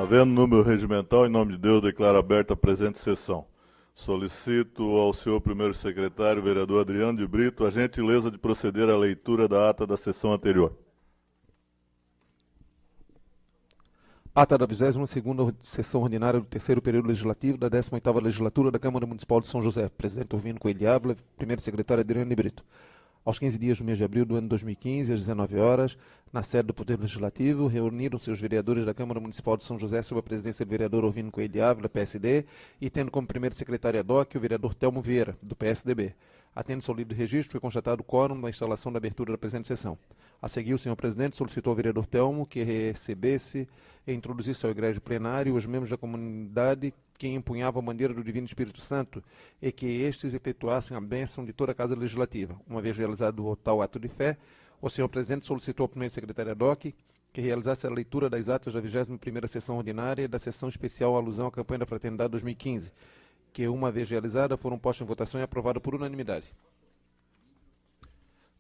Havendo número regimental, em nome de Deus, declaro aberta a presente sessão. Solicito ao senhor primeiro secretário, vereador Adriano de Brito, a gentileza de proceder à leitura da ata da sessão anterior. Ata da 22ª sessão ordinária do terceiro período legislativo da 18ª legislatura da Câmara Municipal de São José. Presidente Orvino Coelho de Ávila, primeiro secretário Adriano de Brito. Aos 15 dias do mês de abril do ano 2015, às 19 horas, na sede do Poder Legislativo, reuniram-se os vereadores da Câmara Municipal de São José sob a presidência do vereador Orvino Coelho de Ávila, PSD, e tendo como primeiro secretário ad hoc o vereador Telmo Vieira, do PSDB. Atendo-se ao livro de registro, foi constatado o quórum da instalação da abertura da presente sessão. A seguir, o senhor presidente solicitou ao vereador Telmo que recebesse e introduzisse ao egrégio plenário os membros da comunidade que empunhavam a bandeira do Divino Espírito Santo e que estes efetuassem a bênção de toda a Casa Legislativa. Uma vez realizado o tal ato de fé, o senhor presidente solicitou ao primeiro secretário ad hoc que realizasse a leitura das atas da 21ª sessão ordinária e da sessão especial à alusão à campanha da Fraternidade 2015, que, uma vez realizada, foram postas em votação e aprovadas por unanimidade.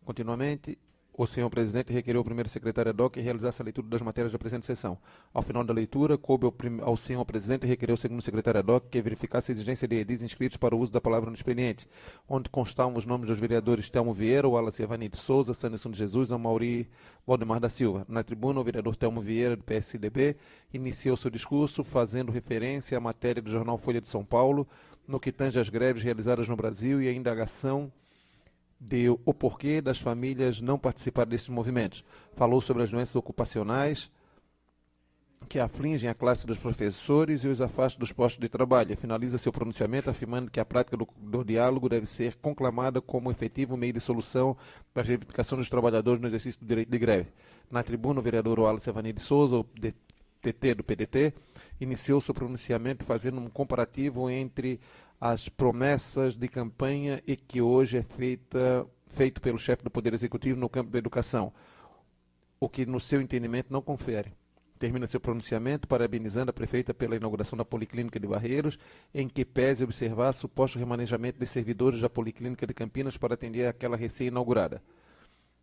Continuamente, o senhor presidente requeriu ao primeiro secretário ad hoc que realizasse a leitura das matérias da presente sessão. Ao final da leitura, coube ao senhor presidente requerer ao segundo secretário ad hoc que verificasse a exigência de edis inscritos para o uso da palavra no expediente, onde constavam os nomes dos vereadores Telmo Vieira, Wallace Evani de Souza, Sanderson de Jesus e Amauri Valdemar da Silva. Na tribuna, o vereador Telmo Vieira, do PSDB, iniciou seu discurso fazendo referência à matéria do jornal Folha de São Paulo, no que tange às greves realizadas no Brasil e a indagação de o porquê das famílias não participar desses movimentos. Falou sobre as doenças ocupacionais que afligem a classe dos professores e os afastam dos postos de trabalho. Finaliza seu pronunciamento afirmando que a prática do diálogo deve ser conclamada como efetivo meio de solução para a reivindicação dos trabalhadores no exercício do direito de greve. Na tribuna, o vereador Wallace Evani de Souza, o TT do PDT, iniciou seu pronunciamento fazendo um comparativo entre as promessas de campanha e que hoje é feito pelo chefe do Poder Executivo no campo da educação, o que, no seu entendimento, não confere. Termina seu pronunciamento parabenizando a prefeita pela inauguração da Policlínica de Barreiros, em que pese observar suposto remanejamento de servidores da Policlínica de Campinas para atender aquela recém-inaugurada.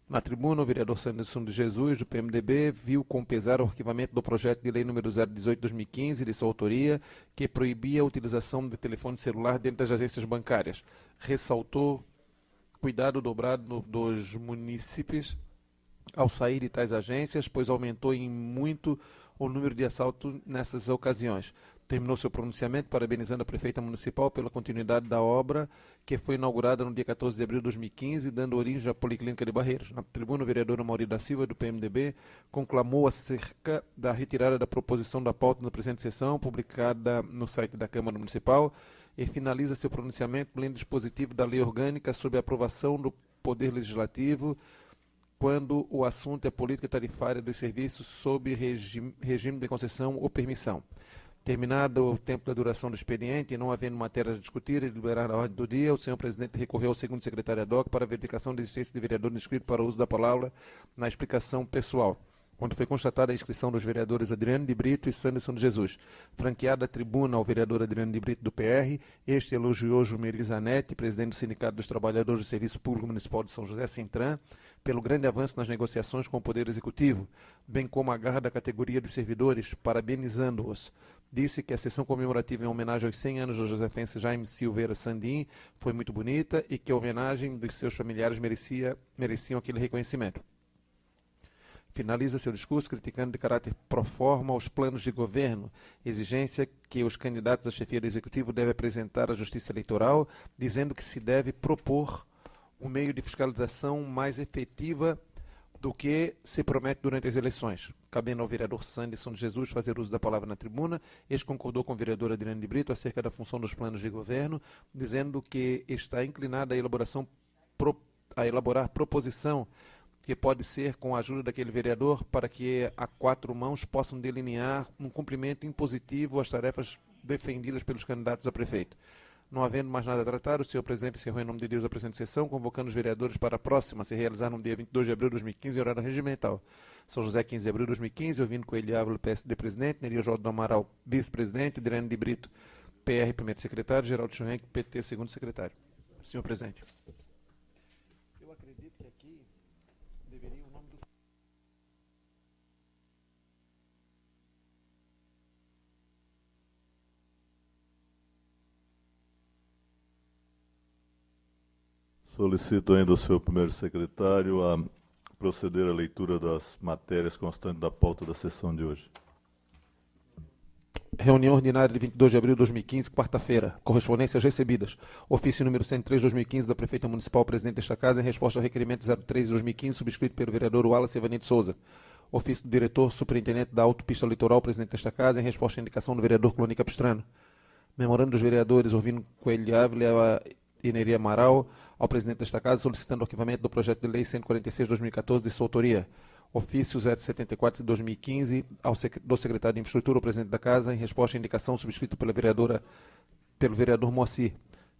Na tribuna, o vereador Sanderson de Jesus, do PMDB, viu com pesar o arquivamento do projeto de lei número 018/2015, de sua autoria, que proibia a utilização de telefone celular dentro das agências bancárias. Ressaltou cuidado dobrado dos munícipes ao sair de tais agências, pois aumentou em muito o número de assaltos nessas ocasiões. Terminou seu pronunciamento parabenizando a prefeita municipal pela continuidade da obra que foi inaugurada no dia 14 de abril de 2015, dando origem à Policlínica de Barreiros. Na tribuna, o vereador Amauri da Silva, do PMDB, conclamou acerca da retirada da proposição da pauta na presente sessão, publicada no site da Câmara Municipal, e finaliza seu pronunciamento lendo o dispositivo da Lei Orgânica sobre a aprovação do Poder Legislativo quando o assunto é política tarifária dos serviços sob regime de concessão ou permissão. Terminado o tempo da duração do expediente e não havendo matérias a discutir e deliberar na ordem do dia, o senhor presidente recorreu ao segundo secretário ad hoc para a verificação da existência de vereador inscrito para o uso da palavra na explicação pessoal, onde foi constatada a inscrição dos vereadores Adriano de Brito e Sanderson de Jesus. Franqueada a tribuna ao vereador Adriano de Brito, do PR, este elogiou Jumeri Zanetti, presidente do Sindicato dos Trabalhadores do Serviço Público Municipal de São José, Sintran, pelo grande avanço nas negociações com o Poder Executivo, bem como a garra da categoria dos servidores, parabenizando-os. Disse que a sessão comemorativa em homenagem aos 100 anos do josefense Jaime Silveira Sandim foi muito bonita e que a homenagem dos seus familiares mereciam aquele reconhecimento. Finaliza seu discurso criticando de caráter pro forma os planos de governo, exigência que os candidatos à chefia do Executivo devem apresentar à Justiça Eleitoral, dizendo que se deve propor um meio de fiscalização mais efetiva do que se promete durante as eleições. Cabendo ao vereador Sanderson de Jesus fazer uso da palavra na tribuna, este concordou com o vereador Adriano de Brito acerca da função dos planos de governo, dizendo que está inclinado a elaborar proposição que pode ser com a ajuda daquele vereador para que a quatro mãos possam delinear um cumprimento impositivo às tarefas defendidas pelos candidatos a prefeito. Não havendo mais nada a tratar, o senhor presidente encerrou em nome de Deus a presente sessão, convocando os vereadores para a próxima, a se realizar no dia 22 de abril de 2015, em horário regimental. São José, 15 de abril de 2015, Orvino Coelho de Ávila, PSD presidente, Neria João do Amaral, vice-presidente, Adriano de Brito, PR, primeiro secretário, Geraldo Schwenk, PT, segundo secretário. Senhor presidente. Eu acredito que aqui deveria o nome do... Solicito ainda o senhor primeiro secretário a proceder à leitura das matérias constantes da pauta da sessão de hoje. Reunião ordinária de 22 de abril de 2015, quarta-feira. Correspondências recebidas. Ofício número 103 de 2015 da Prefeita Municipal, presidente desta Casa, em resposta ao requerimento 03 de 2015, subscrito pelo vereador Wallace Evani de Souza. Ofício do diretor superintendente da Autopista Litoral, presidente desta Casa, em resposta à indicação do vereador Cloni Capistrano. Memorando dos vereadores Orvino Coelho Ávila e Nery Amaral, ao presidente desta Casa, solicitando o arquivamento do projeto de lei 146 de 2014 de sua autoria. Ofício 074 de 2015, do secretário de Infraestrutura, ao presidente da Casa, em resposta à indicação subscrita pelo vereador Moacir.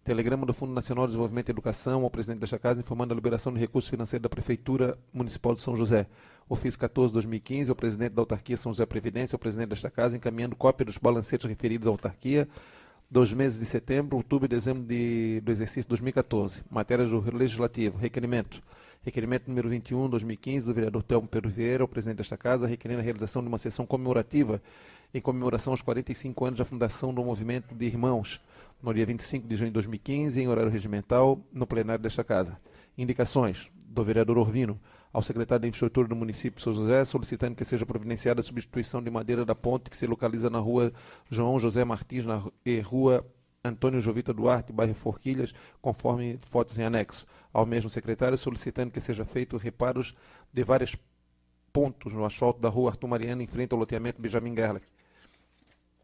Telegrama do Fundo Nacional de Desenvolvimento e Educação, ao presidente desta Casa, informando a liberação de recursos financeiros da Prefeitura Municipal de São José. Ofício 14 de 2015, ao presidente da Autarquia São José Previdência, ao presidente desta Casa, encaminhando cópia dos balancetes referidos à autarquia, dos meses de setembro, outubro e dezembro do exercício 2014. Matérias do Legislativo. Requerimento. Requerimento número 21, 2015, do vereador Telmo Pedro Vieira, ao presidente desta Casa, requerendo a realização de uma sessão comemorativa em comemoração aos 45 anos da fundação do Movimento de Irmãos, no dia 25 de junho de 2015, em horário regimental, no plenário desta Casa. Indicações do vereador Orvino ao secretário de Infraestrutura do município de São José, solicitando que seja providenciada a substituição de madeira da ponte que se localiza na rua João José Martins e rua Antônio Jovita Duarte, bairro Forquilhas, conforme fotos em anexo. Ao mesmo secretário, solicitando que seja feito reparos de vários pontos no asfalto da rua Arthur Mariano, em frente ao loteamento Benjamin Gerlach.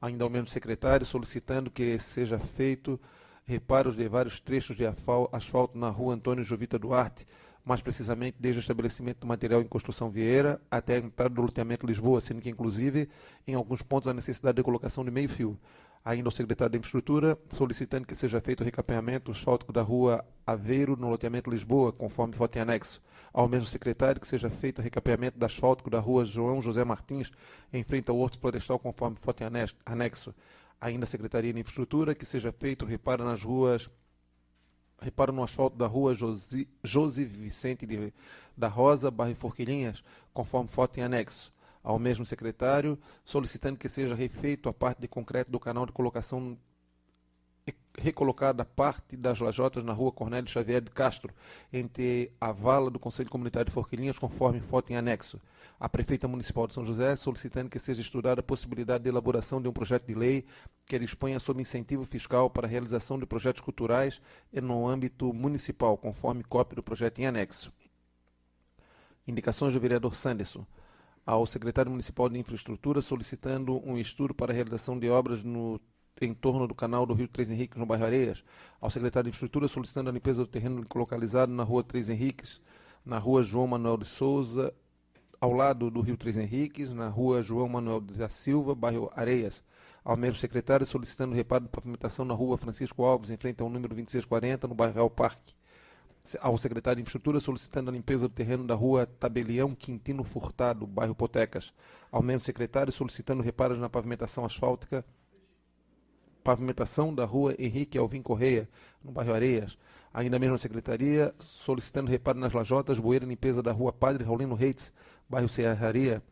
Ainda ao mesmo secretário, solicitando que seja feito reparos de vários trechos de asfalto na rua Antônio Jovita Duarte, mais precisamente desde o estabelecimento do material em construção Vieira até a entrada do loteamento Lisboa, sendo que, inclusive, em alguns pontos há necessidade de colocação de meio fio. Ainda ao secretário de Infraestrutura, solicitando que seja feito o recapeamento asfáltico da rua Aveiro no loteamento Lisboa, conforme foto em anexo. Ao mesmo secretário, que seja feito o recapeamento do asfáltico da rua João José Martins, em frente ao Horto Florestal, conforme foto em anexo. Ainda a Secretaria de Infraestrutura, que seja feito reparo no asfalto da rua Josi Vicente da Rosa, bairro Forquilhinhas, conforme foto em anexo. Ao mesmo secretário, solicitando que seja refeito a parte de concreto do canal de colocação, recolocada a parte das lajotas na rua Cornélio Xavier de Castro, entre a vala do Conselho Comunitário de Forquilhinhas, conforme foto em anexo. A Prefeita Municipal de São José, solicitando que seja estudada a possibilidade de elaboração de um projeto de lei que disponha sobre incentivo fiscal para a realização de projetos culturais no âmbito municipal, conforme cópia do projeto em anexo. Indicações do vereador Sanderson ao secretário municipal de Infraestrutura, solicitando um estudo para a realização de obras em torno do canal do Rio Três Henriques, no bairro Areias. Ao secretário de Infraestrutura, solicitando a limpeza do terreno localizado na rua Três Henriques, na rua João Manuel de Souza, ao lado do Rio Três Henriques, na rua João Manuel da Silva, bairro Areias. Ao mesmo secretário, solicitando reparo de pavimentação na rua Francisco Alves, em frente ao número 2640, no bairro Real Parque. Ao secretário de Infraestrutura, solicitando a limpeza do terreno da rua Tabelião Quintino Furtado, bairro Potecas. Ao mesmo secretário, solicitando reparos na pavimentação asfáltica, pavimentação da rua Henrique Alvim Correia, no bairro Areias. Ainda a mesma secretaria, solicitando reparo nas lajotas, bueira e limpeza da rua Padre Raulino Reitz, bairro Serraria.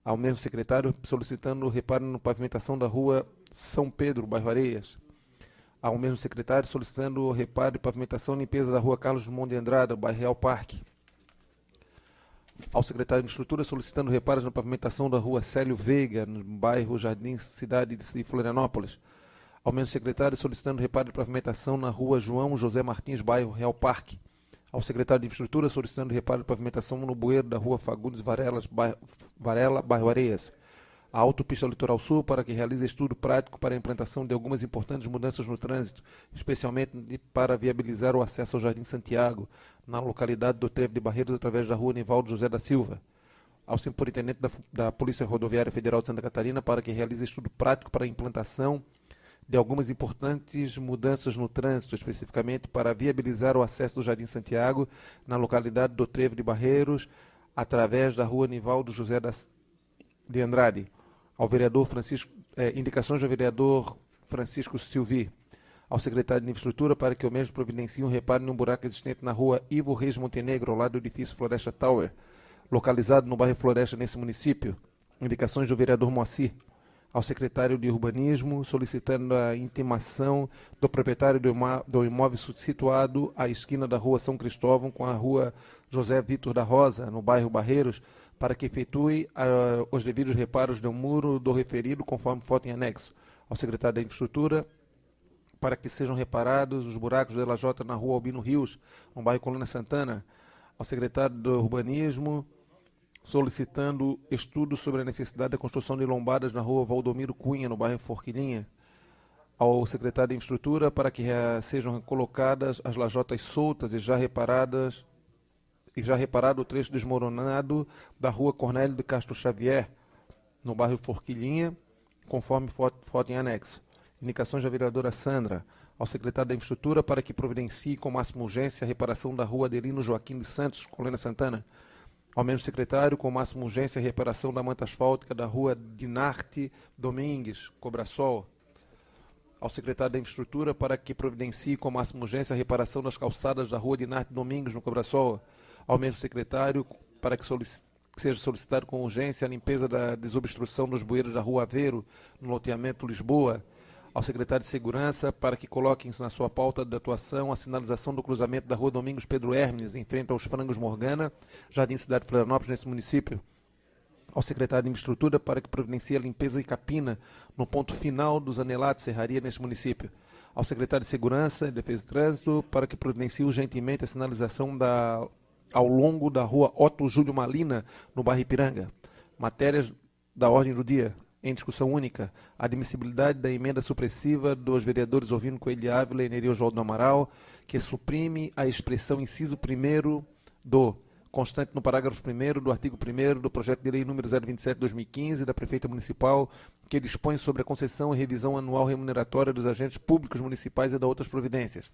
Ao mesmo secretário, solicitando reparo na pavimentação da rua São Pedro, bairro Areias. Ao mesmo secretário, solicitando reparo e pavimentação e limpeza da rua Carlos Drummond de Andrada, bairro Real Parque. Ao secretário de Infraestrutura, solicitando reparos na pavimentação da rua Célio Veiga, no bairro Jardim Cidade de Florianópolis. Ao mesmo secretário, solicitando reparo de pavimentação na rua João José Martins, bairro Real Parque. Ao secretário de Infraestrutura, solicitando reparo de pavimentação no bueiro da rua Fagundes Varela, bairro Areias. A Autopista Litoral Sul, para que realize estudo prático para a implantação de algumas importantes mudanças no trânsito, especialmente para viabilizar o acesso ao Jardim Santiago, na localidade do Trevo de Barreiros, através da rua Nivaldo José da Silva. Ao superintendente da Polícia Rodoviária Federal de Santa Catarina, para que realize estudo prático para a implantação de algumas importantes mudanças no trânsito, especificamente para viabilizar o acesso do Jardim Santiago, na localidade do Trevo de Barreiros, através da rua Nivaldo José de Andrade. Ao vereador indicações do vereador Francisco Silvi, ao secretário de Infraestrutura, para que o mesmo providencie um reparo em um buraco existente na rua Ivo Reis Montenegro, ao lado do edifício Floresta Tower, localizado no bairro Floresta, nesse município. Indicações do vereador Moacir, ao secretário de Urbanismo, solicitando a intimação do proprietário do imóvel situado à esquina da Rua São Cristóvão com a Rua José Vitor da Rosa, no bairro Barreiros, para que efetue os devidos reparos do muro do referido, conforme foto em anexo. Ao secretário da Infraestrutura, para que sejam reparados os buracos de lajota na Rua Albino Rios, no bairro Colônia Santana. Ao secretário do Urbanismo, solicitando estudos sobre a necessidade da construção de lombadas na Rua Valdomiro Cunha, no bairro Forquilinha. Ao secretário de Infraestrutura, para que sejam colocadas as lajotas soltas e já reparado o trecho desmoronado da Rua Cornélio de Castro Xavier, no bairro Forquilinha, conforme foto em anexo. Indicações da vereadora Sandra. Ao secretário da Infraestrutura, para que providencie com máxima urgência a reparação da Rua Adelino Joaquim de Santos, Colônia Santana. Ao mesmo secretário, com máxima urgência, a reparação da manta asfáltica da Rua Dinarte Domingues, Cobrasol. Ao secretário da Infraestrutura, para que providencie com máxima urgência a reparação das calçadas da Rua Dinarte Domingues, no Cobrasol. Ao mesmo secretário, para que seja solicitado com urgência a limpeza da desobstrução dos bueiros da Rua Aveiro, no loteamento Lisboa. Ao secretário de Segurança, para que coloquem na sua pauta de atuação a sinalização do cruzamento da Rua Domingos Pedro Hermes, em frente aos Frangos Morgana, Jardim Cidade de Florianópolis, nesse município. Ao secretário de Infraestrutura, para que providencie a limpeza e capina no ponto final dos anelados Serraria, nesse município. Ao secretário de Segurança e Defesa de Trânsito, para que providencie urgentemente a sinalização ao longo da Rua Otto Júlio Malina, no bairro Ipiranga. Matérias da ordem do dia. Em discussão única, a admissibilidade da emenda supressiva dos vereadores Ovino Coelho Ávila e Neri Oswaldo Amaral, que suprime a expressão inciso 1º do constante no parágrafo 1º do artigo 1º do projeto de lei número 027/2015 da Prefeita Municipal, que dispõe sobre a concessão e revisão anual remuneratória dos agentes públicos municipais e da outras providências.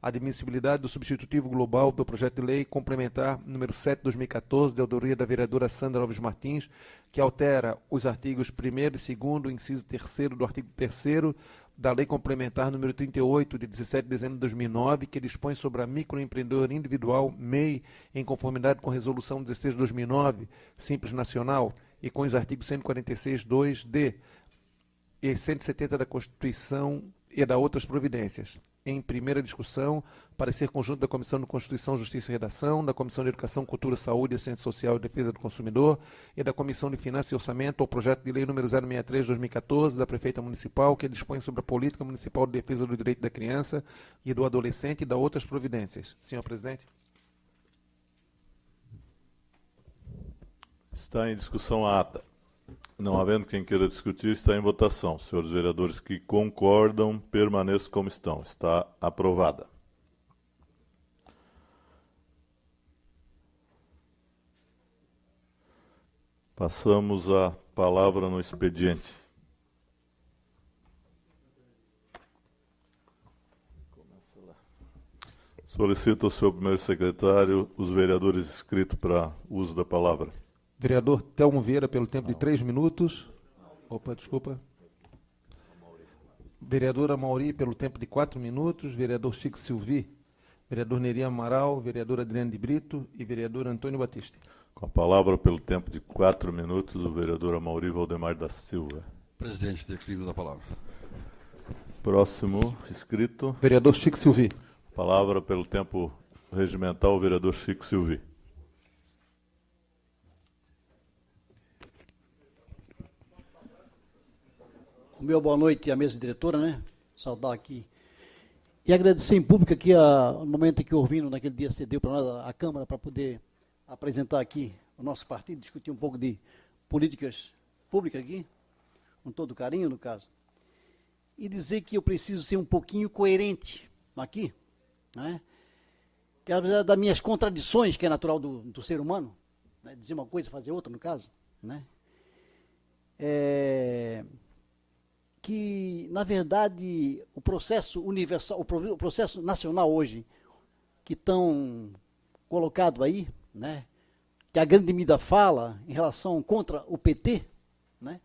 A admissibilidade do substitutivo global do projeto de lei complementar número 7/2014, de autoria da vereadora Sandra Alves Martins, que altera os artigos 1º e 2º, inciso 3º do artigo 3º da lei complementar número 38, de 17 de dezembro de 2009, que dispõe sobre a microempreendedor individual, MEI, em conformidade com a resolução 16 de 2009, Simples Nacional, e com os artigos 146(2)d e 170 da Constituição e da outras providências. Em primeira discussão, parecer conjunto da Comissão de Constituição, Justiça e Redação, da Comissão de Educação, Cultura, Saúde, Assistência Social e Defesa do Consumidor e da Comissão de Finanças e Orçamento ao projeto de lei número 063/2014 da Prefeita Municipal, que dispõe sobre a Política Municipal de Defesa do Direito da Criança e do Adolescente e da outras providências. Senhor Presidente. Está em discussão a ata. Não havendo quem queira discutir, está em votação. Senhores vereadores que concordam, permaneçam como estão. Está aprovada. Passamos a palavra no expediente. Solicito ao senhor primeiro secretário os vereadores inscritos para uso da palavra. Vereador Telmo Vieira, pelo tempo de 3 minutos. Opa, desculpa. Vereadora Mauri, pelo tempo de 4 minutos. Vereador Chico Silvi. Vereador Neri Amaral. Vereador Adriano de Brito. E vereador Antônio Batista. Com a palavra, pelo tempo de 4 minutos, o vereador Amauri Valdemar da Silva. Presidente, declino da palavra. Próximo inscrito. Vereador Chico Silvi. Palavra pelo tempo regimental, o vereador Chico Silvi. O meu boa noite à mesa diretora, né? Saudar aqui. E agradecer em público aqui no momento em que o Urbino, naquele dia, cedeu para nós a Câmara para poder apresentar aqui o nosso partido, discutir um pouco de políticas públicas aqui, com todo carinho, no caso. E dizer que eu preciso ser um pouquinho coerente aqui, né? Que apesar das minhas contradições, que é natural do ser humano, né? Dizer uma coisa e fazer outra, no caso, né? Que, na verdade, o processo universal, o processo nacional hoje, que estão colocado aí, né, que a grande mídia fala em relação contra o PT, né,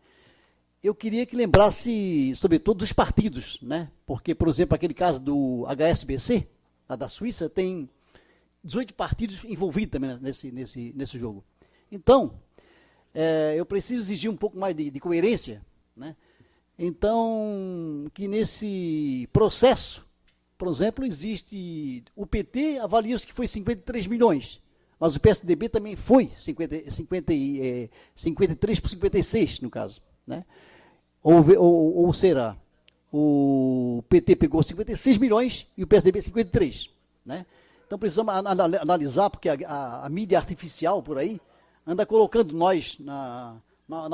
eu queria que lembrasse, sobretudo, dos partidos, né, porque, por exemplo, aquele caso do HSBC, lá da Suíça, tem 18 partidos envolvidos também nesse jogo. Então, eu preciso exigir um pouco mais de coerência, né, Então, que nesse processo, por exemplo, existe, o PT avalia-se que foi 53 milhões, mas o PSDB também foi 53 por 56, no caso, né? Ou será, o PT pegou 56 milhões e o PSDB 53, né? Então precisamos analisar, porque a mídia artificial por aí anda colocando nós na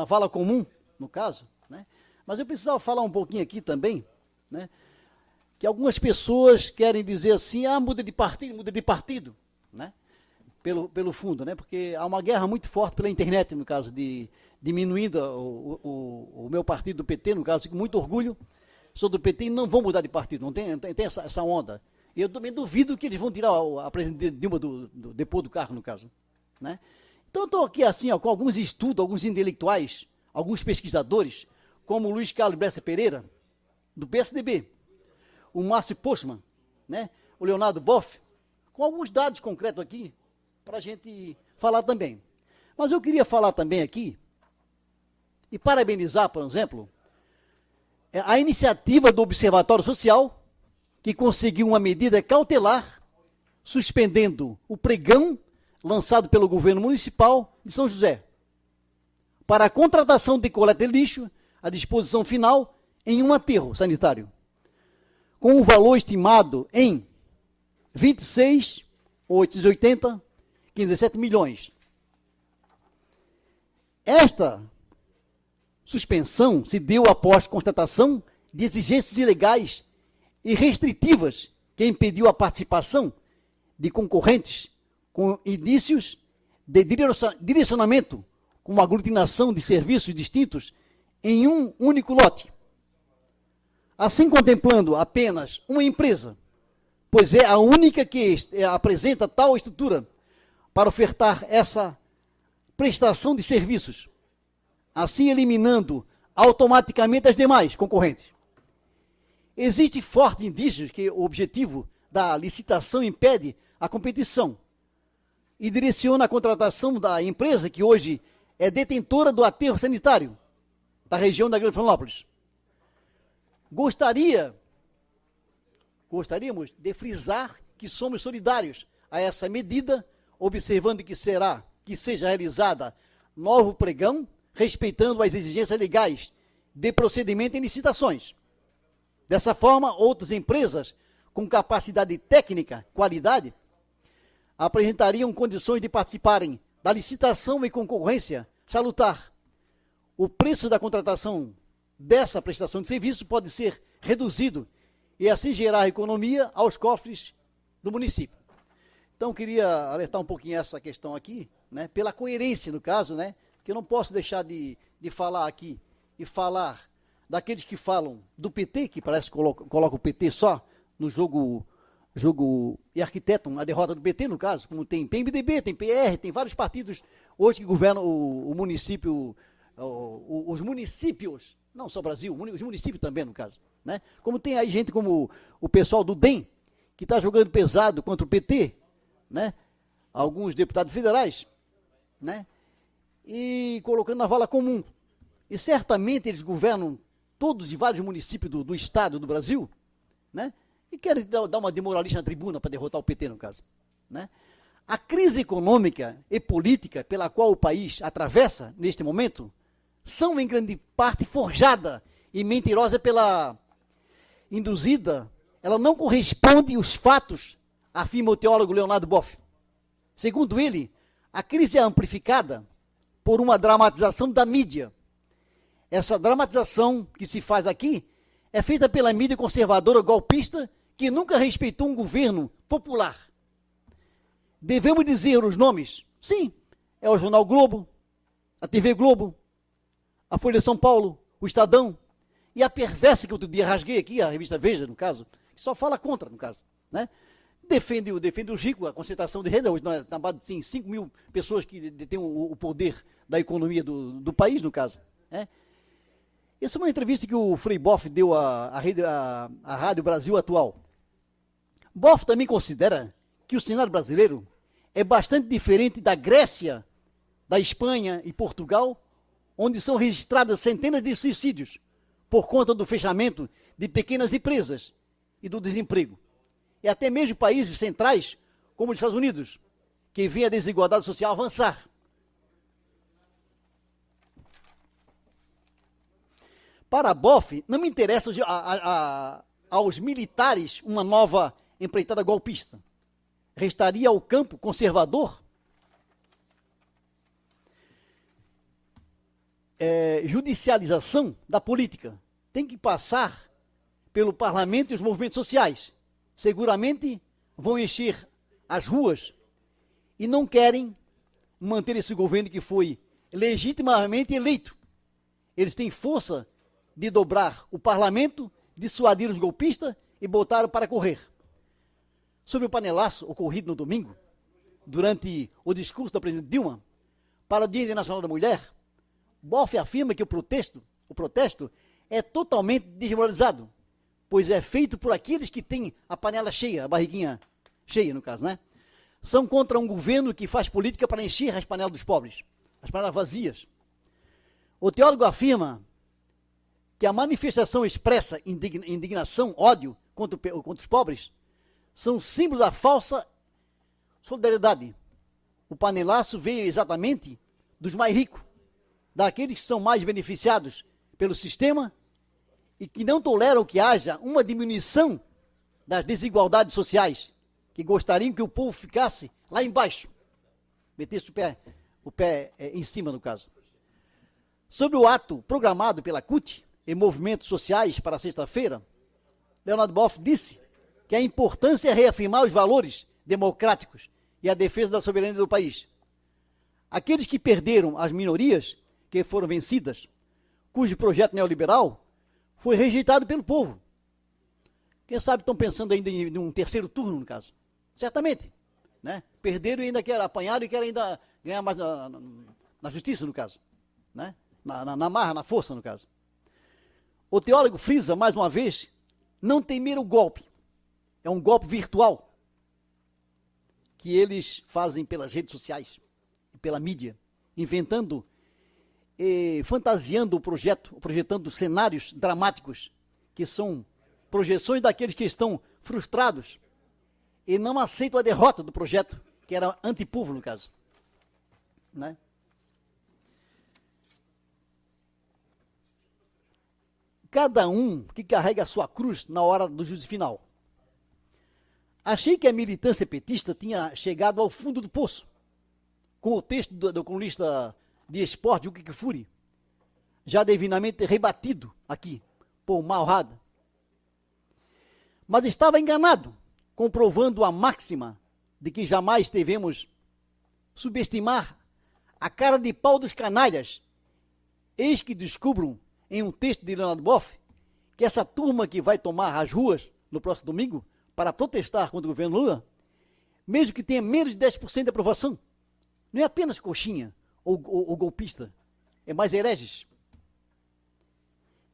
vala comum, no caso, né? Mas eu precisava falar um pouquinho aqui também, né? Que algumas pessoas querem dizer assim, muda de partido, né? Pelo fundo, né? Porque há uma guerra muito forte pela internet, no caso, de diminuindo o meu partido do PT, no caso, com muito orgulho, sou do PT e não vou mudar de partido, não tem essa onda. E eu também duvido que eles vão tirar a presidente Dilma depois do cargo, no caso, né? Então eu estou aqui assim, ó, com alguns estudos, alguns intelectuais, alguns pesquisadores, como o Luiz Carlos Bressa Pereira, do PSDB, o Márcio Postman, né? O Leonardo Boff, com alguns dados concretos aqui, para a gente falar também. Mas eu queria falar também aqui, e parabenizar, por exemplo, a iniciativa do Observatório Social, que conseguiu uma medida cautelar, suspendendo o pregão lançado pelo governo municipal de São José, para a contratação de coleta de lixo, à disposição final, em um aterro sanitário, com o valor estimado em 26.880,17 milhões. Esta suspensão se deu após constatação de exigências ilegais e restritivas que impediu a participação de concorrentes com indícios de direcionamento com uma aglutinação de serviços distintos em um único lote. Assim, contemplando apenas uma empresa, pois é a única que apresenta tal estrutura para ofertar essa prestação de serviços, assim eliminando automaticamente as demais concorrentes. Existem fortes indícios que o objetivo da licitação impede a competição e direciona a contratação da empresa que hoje é detentora do aterro sanitário da região da Grande Florianópolis. Gostaríamos de frisar que somos solidários a essa medida, observando que seja realizada novo pregão, respeitando as exigências legais de procedimento em licitações. Dessa forma, outras empresas com capacidade técnica, qualidade, apresentariam condições de participarem da licitação e concorrência salutar. O preço da contratação dessa prestação de serviço pode ser reduzido e assim gerar economia aos cofres do município. Então, queria alertar um pouquinho essa questão aqui, né, pela coerência, no caso, né, que eu não posso deixar de falar aqui e falar daqueles que falam do PT, que parece que coloca o PT só no jogo e arquitetam a derrota do PT, no caso, como tem PMDB, tem PR, tem vários partidos hoje que governam o município, os municípios, não só o Brasil, os municípios também, no caso, né? Como tem aí gente como o pessoal do DEM, que está jogando pesado contra o PT, né? Alguns deputados federais, né? E colocando na vala comum. E certamente eles governam todos e vários municípios do estado do Brasil, né? E querem dar uma de moralista na tribuna para derrotar o PT, no caso, né? A crise econômica e política pela qual o país atravessa neste momento são em grande parte forjada e mentirosa induzida, ela não corresponde aos fatos, afirma o teólogo Leonardo Boff. Segundo ele, a crise é amplificada por uma dramatização da mídia. Essa dramatização que se faz aqui é feita pela mídia conservadora golpista que nunca respeitou um governo popular. Devemos dizer os nomes? Sim, é o Jornal Globo, a TV Globo, a Folha de São Paulo, o Estadão, e a perversa que outro dia rasguei aqui, a revista Veja, no caso, que só fala contra, no caso, né? Defende os ricos, a concentração de renda, hoje nós estamos assim, 5 mil pessoas que detêm o poder da economia do país, no caso, né? Essa é uma entrevista que o Frei Boff deu à Rádio Brasil Atual. Boff também considera que o cenário brasileiro é bastante diferente da Grécia, da Espanha e Portugal, onde são registradas centenas de suicídios por conta do fechamento de pequenas empresas e do desemprego. E até mesmo países centrais, como os Estados Unidos, que vê a desigualdade social avançar. Para a BOF, não me interessa aos militares uma nova empreitada golpista. Restaria ao campo conservador judicialização da política. Tem que passar pelo parlamento e os movimentos sociais. Seguramente vão encher as ruas e não querem manter esse governo que foi legitimamente eleito. Eles têm força de dobrar o parlamento, dissuadir os golpistas e botar para correr. Sobre o panelaço ocorrido no domingo, durante o discurso da presidente Dilma, para o Dia Internacional da Mulher, BOF afirma que o protesto é totalmente desmoralizado, pois é feito por aqueles que têm a panela cheia, a barriguinha cheia, no caso, né? São contra um governo que faz política para encher as panelas dos pobres, as panelas vazias. O teólogo afirma que a manifestação expressa indignação, ódio contra os pobres, são símbolos da falsa solidariedade. O panelaço veio exatamente dos mais ricos, daqueles que são mais beneficiados pelo sistema e que não toleram que haja uma diminuição das desigualdades sociais, que gostariam que o povo ficasse lá embaixo, metesse o pé em cima, no caso. Sobre o ato programado pela CUT e movimentos sociais para sexta-feira, Leonardo Boff disse que a importância é reafirmar os valores democráticos e a defesa da soberania do país. Aqueles que perderam as minorias, que foram vencidas, cujo projeto neoliberal foi rejeitado pelo povo. Quem sabe estão pensando ainda em um terceiro turno, no caso. Certamente. Né? Perderam e ainda querem, apanharam e querem ainda ganhar mais na justiça, no caso. Né? Na marra, na força, no caso. O teólogo frisa, mais uma vez, não temer o golpe. É um golpe virtual que eles fazem pelas redes sociais e pela mídia, inventando e fantasiando projetando cenários dramáticos, que são projeções daqueles que estão frustrados e não aceitam a derrota do projeto, que era antipovo, no caso. Né? Cada um que carrega a sua cruz na hora do juízo final. Achei que a militância petista tinha chegado ao fundo do poço, com o texto do colunista de esporte, o Kikifuri, já divinamente rebatido aqui por Malrada. Mas estava enganado, comprovando a máxima de que jamais devemos subestimar a cara de pau dos canalhas. Eis que descubram, em um texto de Leonardo Boff, que essa turma que vai tomar as ruas no próximo domingo para protestar contra o governo Lula, mesmo que tenha menos de 10% de aprovação, não é apenas coxinha ou golpista, é mais hereges.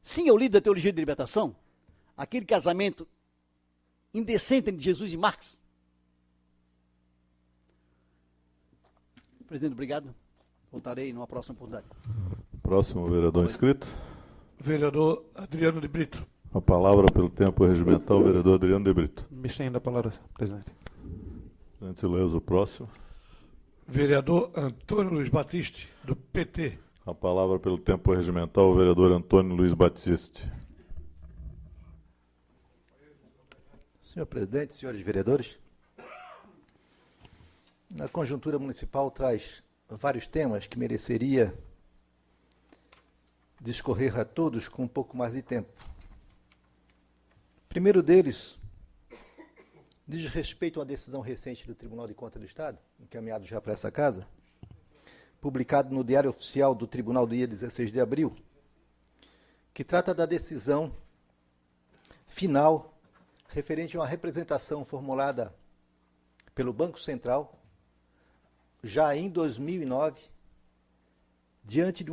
Sim, eu li da teologia de libertação, aquele casamento indecente entre Jesus e Marx. Presidente, obrigado. Voltarei numa próxima oportunidade. Próximo vereador inscrito. Vereador Adriano de Brito. A palavra pelo tempo regimental, o vereador Adriano de Brito. Me estendo a palavra, presidente. Gentileza, o próximo. Vereador Antônio Luiz Batiste, do PT. A palavra pelo tempo regimental, o vereador Antônio Luiz Batiste. Senhor presidente, senhores vereadores, a conjuntura municipal traz vários temas que mereceria discorrer a todos com um pouco mais de tempo. O primeiro deles diz respeito a uma decisão recente do Tribunal de Contas do Estado, encaminhado já para essa casa, publicado no Diário Oficial do Tribunal do dia 16 de abril, que trata da decisão final referente a uma representação formulada pelo Banco Central, já em 2009, diante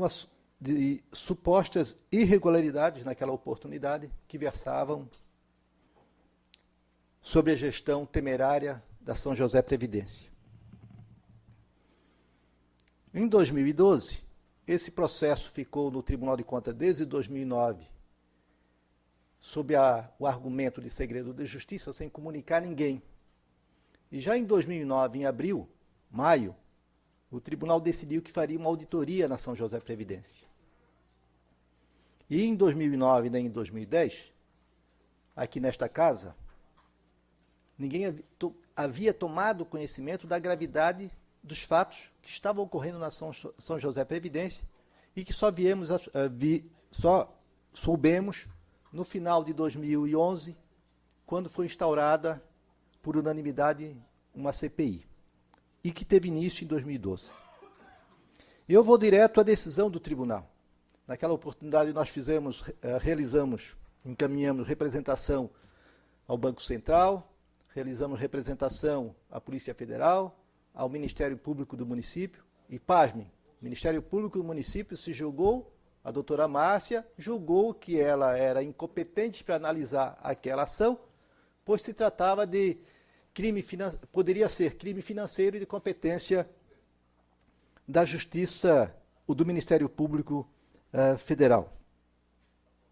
de supostas irregularidades naquela oportunidade que versavam sobre a gestão temerária da São José Previdência. Em 2012, esse processo ficou no Tribunal de Contas desde 2009 sob o argumento de segredo de justiça, sem comunicar a ninguém. E já em 2009, em abril, maio, o tribunal decidiu que faria uma auditoria na São José Previdência. E em 2009 e nem em 2010, aqui nesta casa, ninguém havia tomado conhecimento da gravidade dos fatos que estavam ocorrendo na São José Previdência e que só soubemos no final de 2011, quando foi instaurada por unanimidade uma CPI, e que teve início em 2012. Eu vou direto à decisão do tribunal. Naquela oportunidade nós encaminhamos representação ao Banco Central, realizamos representação à Polícia Federal, ao Ministério Público do município, e pasmem, o Ministério Público do município se julgou, a doutora Márcia julgou que ela era incompetente para analisar aquela ação, pois se tratava de poderia ser crime financeiro e de competência da Justiça ou do Ministério Público Federal.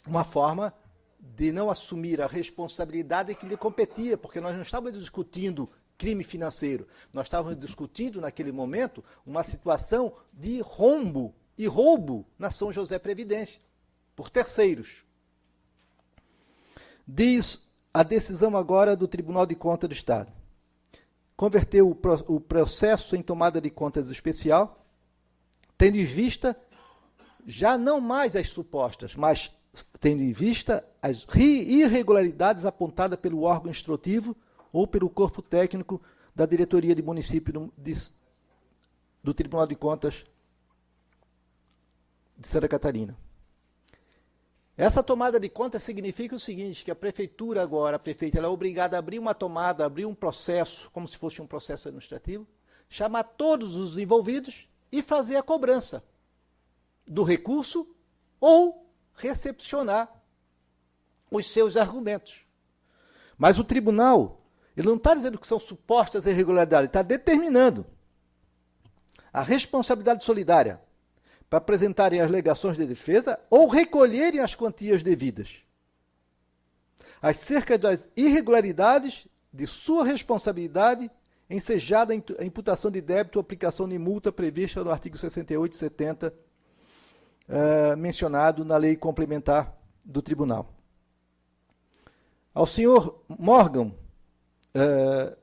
Uma forma de não assumir a responsabilidade que lhe competia, porque nós não estávamos discutindo crime financeiro, nós estávamos discutindo naquele momento uma situação de rombo e roubo na São José Previdência, por terceiros. Diz a decisão agora do Tribunal de Contas do Estado. Converteu o processo em tomada de contas especial, tendo em vista já não mais as supostas, mas tendo em vista as irregularidades apontadas pelo órgão instrutivo ou pelo corpo técnico da diretoria de município do Tribunal de Contas de Santa Catarina. Essa tomada de conta significa o seguinte, que a prefeitura agora, a prefeita, ela é obrigada a abrir uma tomada, abrir um processo, como se fosse um processo administrativo, chamar todos os envolvidos e fazer a cobrança do recurso ou recepcionar os seus argumentos. Mas o tribunal, ele não está dizendo que são supostas irregularidades, ele está determinando a responsabilidade solidária para apresentarem as alegações de defesa ou recolherem as quantias devidas, acerca das irregularidades de sua responsabilidade, ensejada a imputação de débito ou aplicação de multa prevista no artigo 68 e 70, mencionado na lei complementar do tribunal. Ao senhor Morgan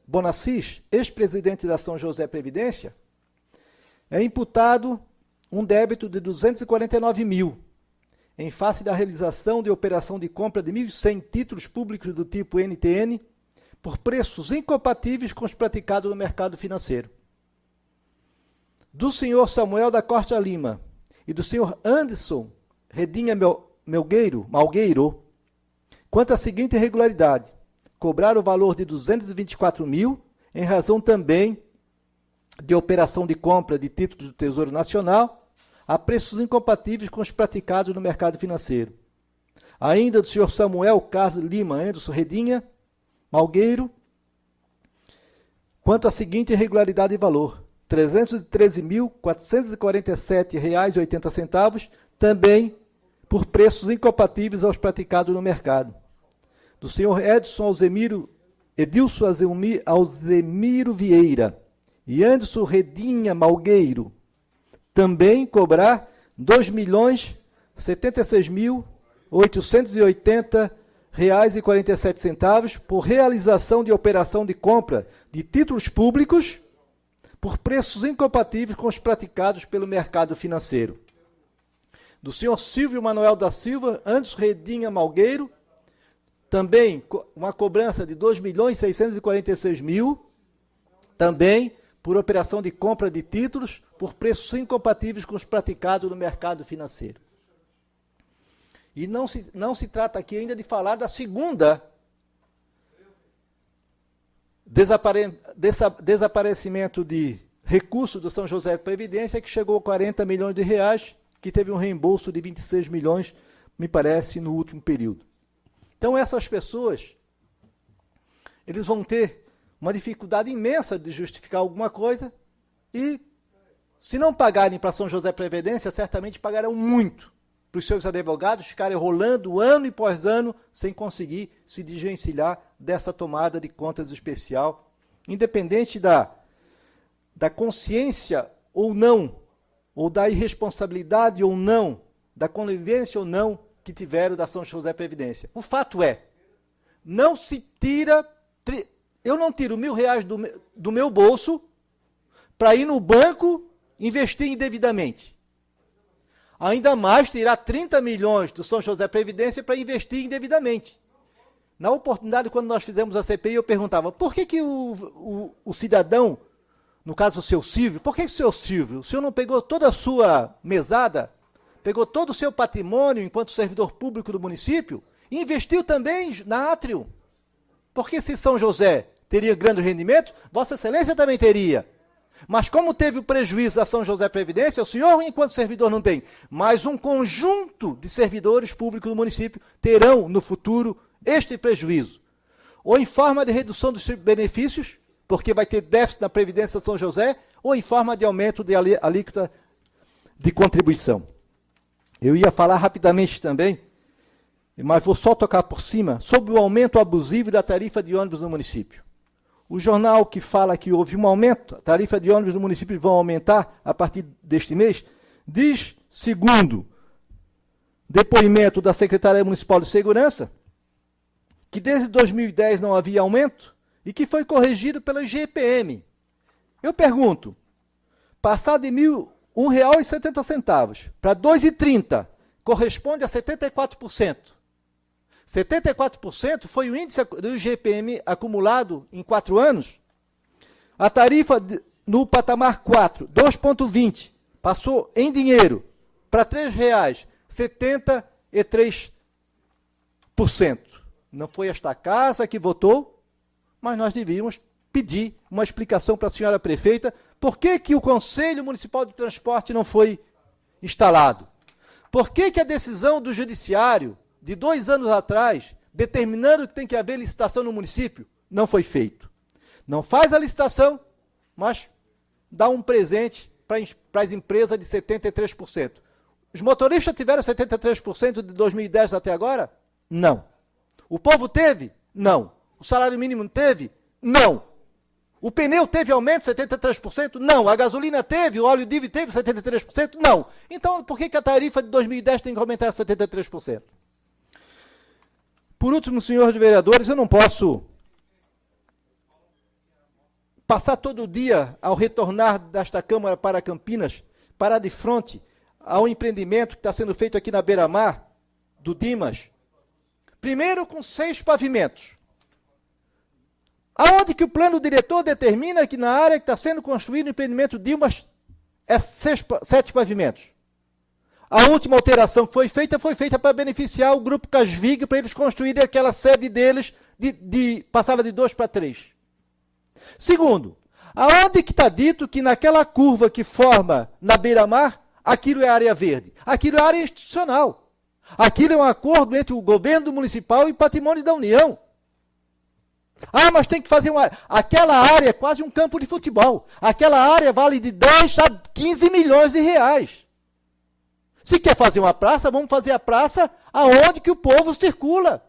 Bonassis, ex-presidente da São José Previdência, é imputado um débito de 249 mil, em face da realização de operação de compra de 1.100 títulos públicos do tipo NTN, por preços incompatíveis com os praticados no mercado financeiro. Do senhor Samuel da Costa Lima e do senhor Anderson Redinha Malgueiro, quanto à seguinte irregularidade: cobrar o valor de 224 mil, em razão também de operação de compra de títulos do Tesouro Nacional, a preços incompatíveis com os praticados no mercado financeiro. Ainda do senhor Samuel Carlos Lima Anderson Redinha Malgueiro, quanto à seguinte irregularidade de valor: R$ 313.447,80, também por preços incompatíveis aos praticados no mercado. Do senhor Edilson Alzemiro Vieira e Anderson Redinha Malgueiro, também cobrar R$ 2.076.880,47 por realização de operação de compra de títulos públicos por preços incompatíveis com os praticados pelo mercado financeiro. Do senhor Silvio Manuel da Silva, Anderson Redinha Malgueiro, também uma cobrança de R$ 2.646.000, também por operação de compra de títulos por preços incompatíveis com os praticados no mercado financeiro. E não se trata aqui ainda de falar da segunda desaparecimento de recursos do São José Previdência, que chegou a 40 milhões de reais, que teve um reembolso de 26 milhões, me parece, no último período. Então, essas pessoas, eles vão ter uma dificuldade imensa de justificar alguma coisa e, se não pagarem para São José Previdência, certamente pagarão muito. para os seus advogados ficarem rolando ano após ano sem conseguir se desvencilhar dessa tomada de contas especial, independente da consciência ou não, ou da irresponsabilidade ou não, da conivência ou não que tiveram da São José Previdência. O fato é, não se tira, eu não tiro R$1.000 do meu bolso para ir no banco investir indevidamente. Ainda mais tirar 30 milhões do São José Previdência para investir indevidamente. Na oportunidade, quando nós fizemos a CPI, eu perguntava, por que o cidadão, no caso o seu Silvio, por que o seu Silvio, o senhor não pegou toda a sua mesada, pegou todo o seu patrimônio enquanto servidor público do município e investiu também na Átrio? Porque se São José teria grandes rendimentos, Vossa Excelência também teria. Mas como teve o prejuízo da São José Previdência, o senhor, enquanto servidor, não tem. Mas um conjunto de servidores públicos do município terão, no futuro, este prejuízo. Ou em forma de redução dos benefícios, porque vai ter déficit na Previdência de São José, ou em forma de aumento de alíquota de contribuição. Eu ia falar rapidamente também, mas vou só tocar por cima, sobre o aumento abusivo da tarifa de ônibus no município. O jornal que fala que houve um aumento, a tarifa de ônibus no município vão aumentar a partir deste mês, diz, segundo depoimento da Secretaria Municipal de Segurança, que desde 2010 não havia aumento e que foi corrigido pela GPM. Eu pergunto, passar de R$1,70 para R$2,30 corresponde a 74%. 74% foi o índice do IGPM acumulado em 4 anos. A tarifa no patamar 4, 2,20, passou em dinheiro para R$ 3,73%. Não foi esta casa que votou, mas nós devíamos pedir uma explicação para a senhora prefeita por que o Conselho Municipal de Transporte não foi instalado. Por que a decisão do Judiciário de 2 anos atrás, determinando que tem que haver licitação no município, não foi feito. Não faz a licitação, mas dá um presente para as empresas de 73%. Os motoristas tiveram 73% de 2010 até agora? Não. O povo teve? Não. O salário mínimo teve? Não. O pneu teve aumento de 73%? Não. A gasolina teve? O óleo diesel teve 73%? Não. Então, por que a tarifa de 2010 tem que aumentar 73%? Por último, senhores vereadores, eu não posso passar todo dia, ao retornar desta Câmara para Campinas, parar de frente ao empreendimento que está sendo feito aqui na beira-mar, do Dimas. Primeiro, com 6 pavimentos. Aonde que o plano diretor determina que na área que está sendo construído o empreendimento Dimas é 7 pavimentos? A última alteração que foi feita para beneficiar o Grupo Casvig, para eles construírem aquela sede deles, passava de 2 para 3. Segundo, aonde que está dito que naquela curva que forma na beira-mar, aquilo é área verde? Aquilo é área institucional. Aquilo é um acordo entre o governo municipal e o patrimônio da União. Ah, mas tem que fazer uma... Aquela área é quase um campo de futebol. Aquela área vale de 10 a 15 milhões de reais. Se quer fazer uma praça, vamos fazer a praça aonde que o povo circula.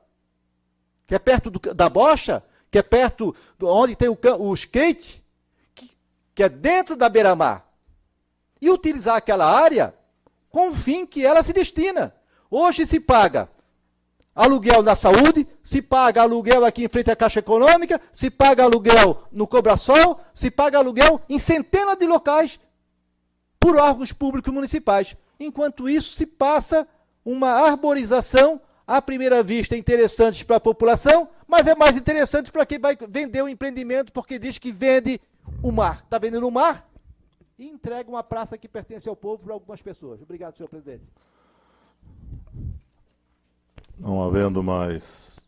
Que é perto da bocha, que é perto onde tem o skate, que é dentro da beira-mar. E utilizar aquela área com o fim que ela se destina. Hoje se paga aluguel na saúde, se paga aluguel aqui em frente à Caixa Econômica, se paga aluguel no Cobrasol, se paga aluguel em centenas de locais por órgãos públicos municipais. Enquanto isso, se passa uma arborização, à primeira vista interessante para a população, mas é mais interessante para quem vai vender o empreendimento, porque diz que vende o mar. Está vendendo o mar e entrega uma praça que pertence ao povo para algumas pessoas. Obrigado, senhor presidente. Não havendo mais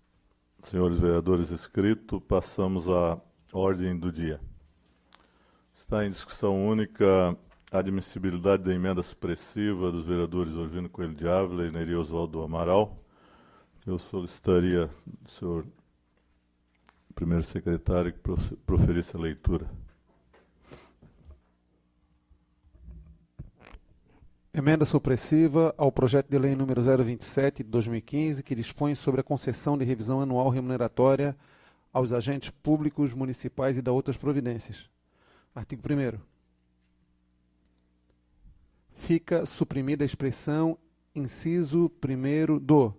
senhores vereadores inscritos, passamos à ordem do dia. Está em discussão única a admissibilidade da emenda supressiva dos vereadores Orvino Coelho de Ávila e Neri Oswaldo Amaral. Eu solicitaria do senhor primeiro secretário que proferisse a leitura. Emenda supressiva ao projeto de lei número 027 de 2015, que dispõe sobre a concessão de revisão anual remuneratória aos agentes públicos municipais e da outras providências. Artigo 1º. Fica suprimida a expressão inciso 1º do,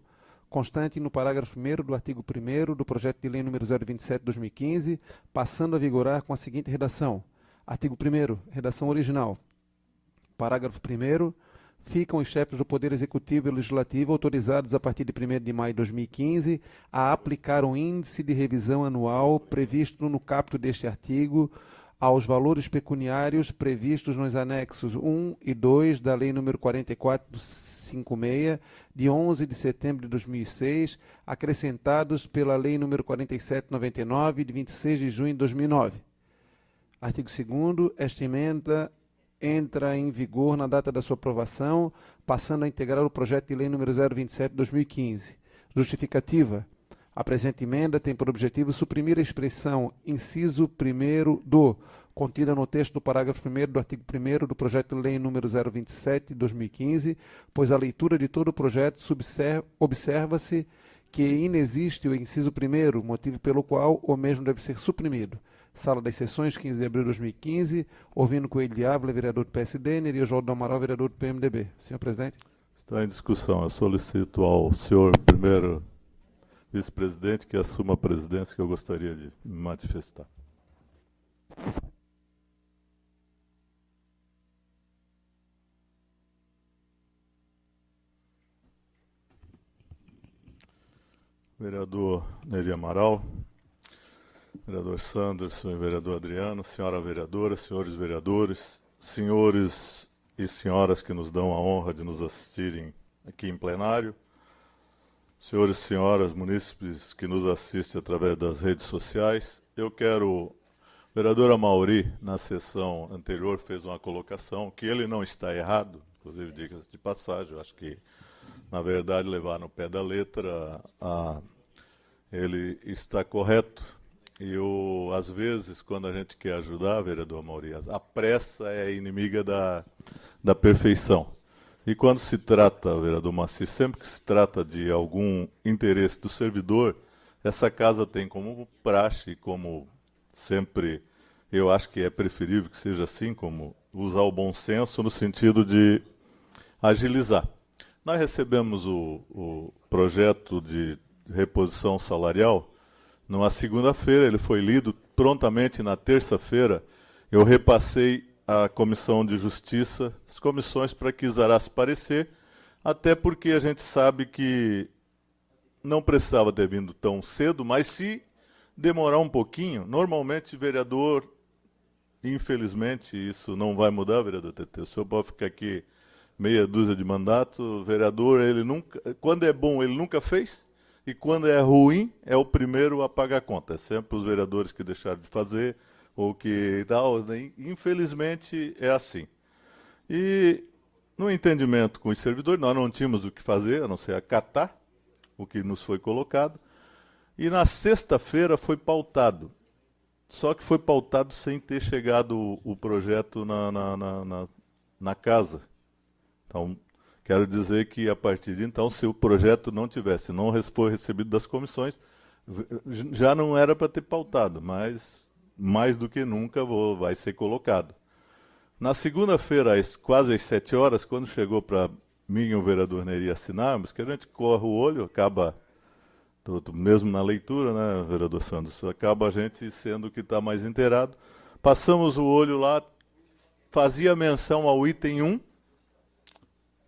constante no parágrafo 1º do artigo 1º do projeto de lei número 027 de 2015, passando a vigorar com a seguinte redação. Artigo 1º, redação original. Parágrafo 1º. Ficam os chefes do Poder Executivo e Legislativo autorizados a partir de 1º de maio de 2015 a aplicar o índice de revisão anual previsto no caput deste artigo aos valores pecuniários previstos nos anexos 1 e 2 da Lei nº 4456, de 11 de setembro de 2006, acrescentados pela Lei nº 4799, de 26 de junho de 2009. Artigo 2º. Esta emenda entra em vigor na data da sua aprovação, passando a integrar o projeto de lei número 027 de 2015. Justificativa. A presente emenda tem por objetivo suprimir a expressão inciso 1º do, contida no texto do parágrafo 1º do artigo 1º do projeto de lei número 027 de 2015, pois a leitura de todo o projeto observa-se que inexiste o inciso 1º, motivo pelo qual o mesmo deve ser suprimido. Sala das Sessões, 15 de abril de 2015, Orvino Coelho de Ávila, vereador do PSD, Nery Oswaldo do Amaral, vereador do PMDB. Senhor presidente. Está em discussão. Eu solicito ao senhor primeiro vice-presidente que assuma a presidência, que eu gostaria de me manifestar. Vereador Nery Amaral, vereador Sanderson e vereador Adriano, senhora vereadora, senhores vereadores, senhores e senhoras que nos dão a honra de nos assistirem aqui em plenário, senhores e senhoras munícipes que nos assistem através das redes sociais, eu quero... O vereador Amauri, na sessão anterior, fez uma colocação que ele não está errado, inclusive diga-se de passagem, eu acho que, na verdade, levar no pé da letra, ele está correto. E às vezes, quando a gente quer ajudar, vereador Amauri, a pressa é inimiga da perfeição. E quando se trata, vereador Macir, sempre que se trata de algum interesse do servidor, essa casa tem como praxe, como sempre eu acho que é preferível que seja assim, como usar o bom senso no sentido de agilizar. Nós recebemos o projeto de reposição salarial numa segunda-feira, ele foi lido prontamente na terça-feira, eu repassei à Comissão de Justiça, as comissões, para que exarasse parecer, até porque a gente sabe que não precisava ter vindo tão cedo, mas se demorar um pouquinho, normalmente vereador, infelizmente isso não vai mudar, vereador TT, o senhor pode ficar aqui meia dúzia de mandato, vereador, ele nunca, quando é bom ele nunca fez, e quando é ruim é o primeiro a pagar a conta, é sempre os vereadores que deixaram de fazer, ou que tal, infelizmente é assim. E no entendimento com os servidores, nós não tínhamos o que fazer, a não ser acatar o que nos foi colocado, e na sexta-feira foi pautado, só que foi pautado sem ter chegado o projeto na casa. Então, quero dizer que a partir de então, se o projeto não foi recebido das comissões, já não era para ter pautado, mas mais do que nunca vai ser colocado. Na segunda-feira, quase às 7 horas, quando chegou para mim e o vereador Nery assinarmos, que a gente corre o olho, acaba, mesmo na leitura, né, vereador Santos, acaba a gente sendo que está mais inteirado. Passamos o olho lá, fazia menção ao item 1,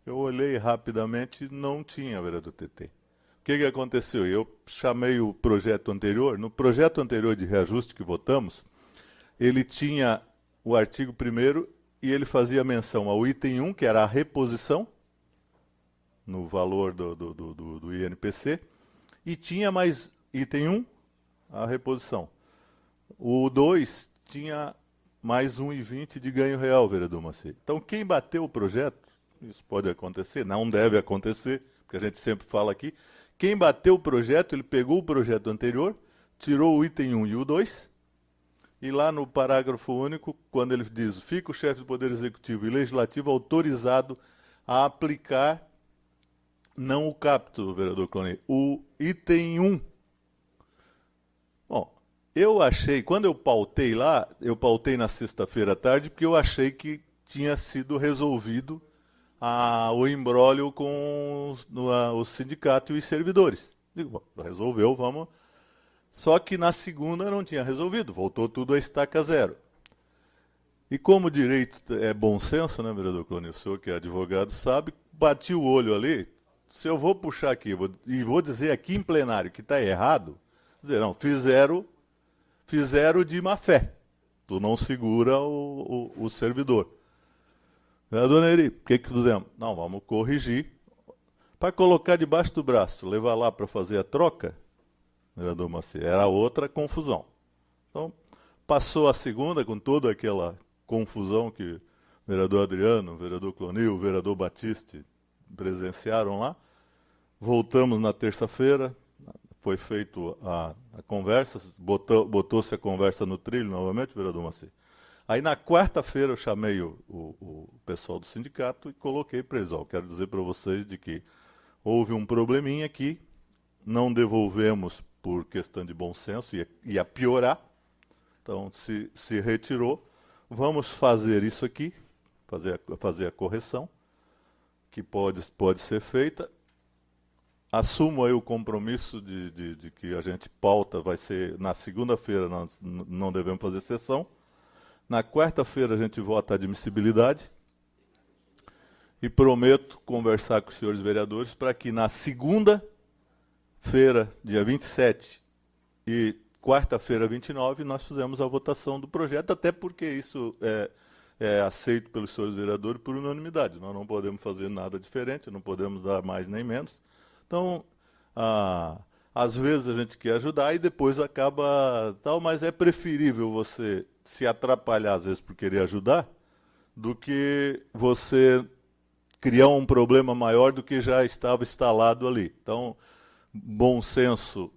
eu olhei rapidamente, não tinha, vereador TT. O que aconteceu? Eu chamei o projeto anterior, no projeto anterior de reajuste que votamos, ele tinha o artigo 1º e ele fazia menção ao item 1, que era a reposição, no valor do INPC, e tinha mais item 1, a reposição. O 2 tinha mais 1,20 de ganho real, vereador Macir. Então, quem bateu o projeto, isso pode acontecer, não deve acontecer, porque a gente sempre fala aqui, quem bateu o projeto, ele pegou o projeto anterior, tirou o item 1 e o 2, e lá no parágrafo único, quando ele diz, fica o chefe do Poder Executivo e Legislativo autorizado a aplicar, não o capto, vereador Clonei, o item 1. Bom, eu achei, quando eu pautei lá, eu pautei na sexta-feira à tarde, porque eu achei que tinha sido resolvido o imbróglio com o sindicato e os servidores. Digo, bom, resolveu, vamos. Só que na segunda não tinha resolvido, voltou tudo a estaca zero. E como direito é bom senso, né, vereador Clonei, o senhor que é advogado sabe, bati o olho ali, se eu vou puxar aqui e vou dizer aqui em plenário que está errado, dizer, não, fizeram de má fé. Tu não segura o servidor. Vereador Neri, o que fizemos? Não, vamos corrigir. Para colocar debaixo do braço, levar lá para fazer a troca, vereador Maciel, era outra confusão. Então, passou a segunda com toda aquela confusão que o vereador Adriano, o vereador Clonil, o vereador Batiste presenciaram lá. Voltamos na terça-feira, foi feita a conversa, botou-se a conversa no trilho novamente, vereador Maciel. Aí na quarta-feira eu chamei o pessoal do sindicato e coloquei para eles, quero dizer para vocês de que houve um probleminha aqui, não devolvemos por questão de bom senso, ia piorar, então se retirou. Vamos fazer isso aqui, fazer a correção, que pode ser feita. Assumo aí o compromisso de que a gente pauta, vai ser na segunda-feira, nós não devemos fazer sessão. Na quarta-feira a gente vota a admissibilidade. E prometo conversar com os senhores vereadores para que na segunda-feira, dia 27 e quarta-feira, 29, nós fizemos a votação do projeto, até porque isso é aceito pelos senhores vereadores por unanimidade. Nós não podemos fazer nada diferente, não podemos dar mais nem menos. Então, às vezes a gente quer ajudar e depois acaba tal, mas é preferível você se atrapalhar, às vezes, por querer ajudar, do que você criar um problema maior do que já estava instalado ali. Então, bom senso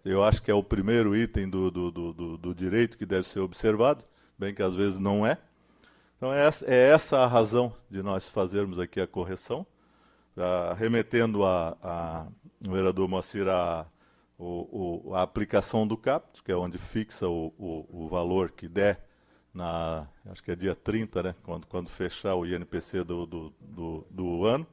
eu acho que é o primeiro item do direito que deve ser observado, bem que às vezes não é. Então, é essa a razão de nós fazermos aqui a correção, remetendo ao vereador Moacir a aplicação do capto, que é onde fixa o valor que der, acho que é dia 30, né, quando fechar o INPC do ano,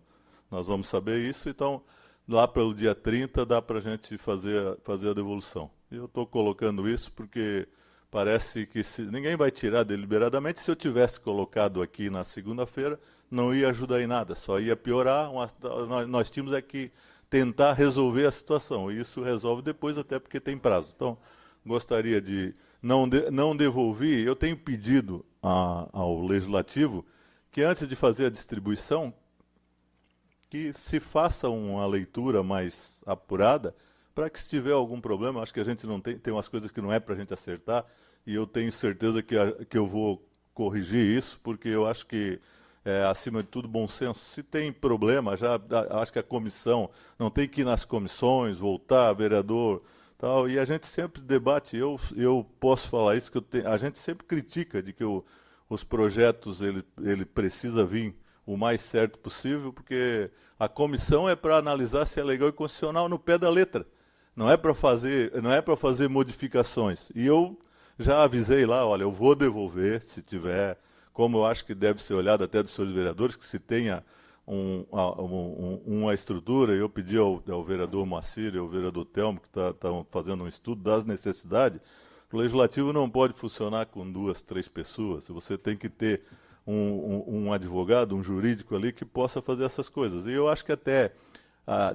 nós vamos saber isso. Então, lá pelo dia 30 dá para a gente fazer a devolução. E eu estou colocando isso porque parece que ninguém vai tirar deliberadamente. Se eu tivesse colocado aqui na segunda-feira, não ia ajudar em nada, só ia piorar. Nós tínhamos que tentar resolver a situação, e isso resolve depois, até porque tem prazo. Então, gostaria de não devolver. Eu tenho pedido ao Legislativo que antes de fazer a distribuição, que se faça uma leitura mais apurada, para que se tiver algum problema, acho que a gente não tem umas coisas que não é para a gente acertar, e eu tenho certeza que eu vou corrigir isso, porque eu acho que acima de tudo, bom senso. Se tem problema, acho que a comissão não tem que ir nas comissões, voltar, vereador, tal, e a gente sempre debate. Eu posso falar isso, a gente sempre critica de que os projetos ele precisa vir o mais certo possível, porque a comissão é para analisar se é legal e constitucional no pé da letra. Não é para fazer modificações. E eu já avisei lá, olha, eu vou devolver se tiver, como eu acho que deve ser olhado até dos senhores vereadores, que se tenha uma estrutura. Eu pedi ao vereador Moacir e ao vereador Telmo, que estão fazendo um estudo das necessidades. O Legislativo não pode funcionar com 2, 3 pessoas. Você tem que ter um advogado, um jurídico ali que possa fazer essas coisas. E eu acho que até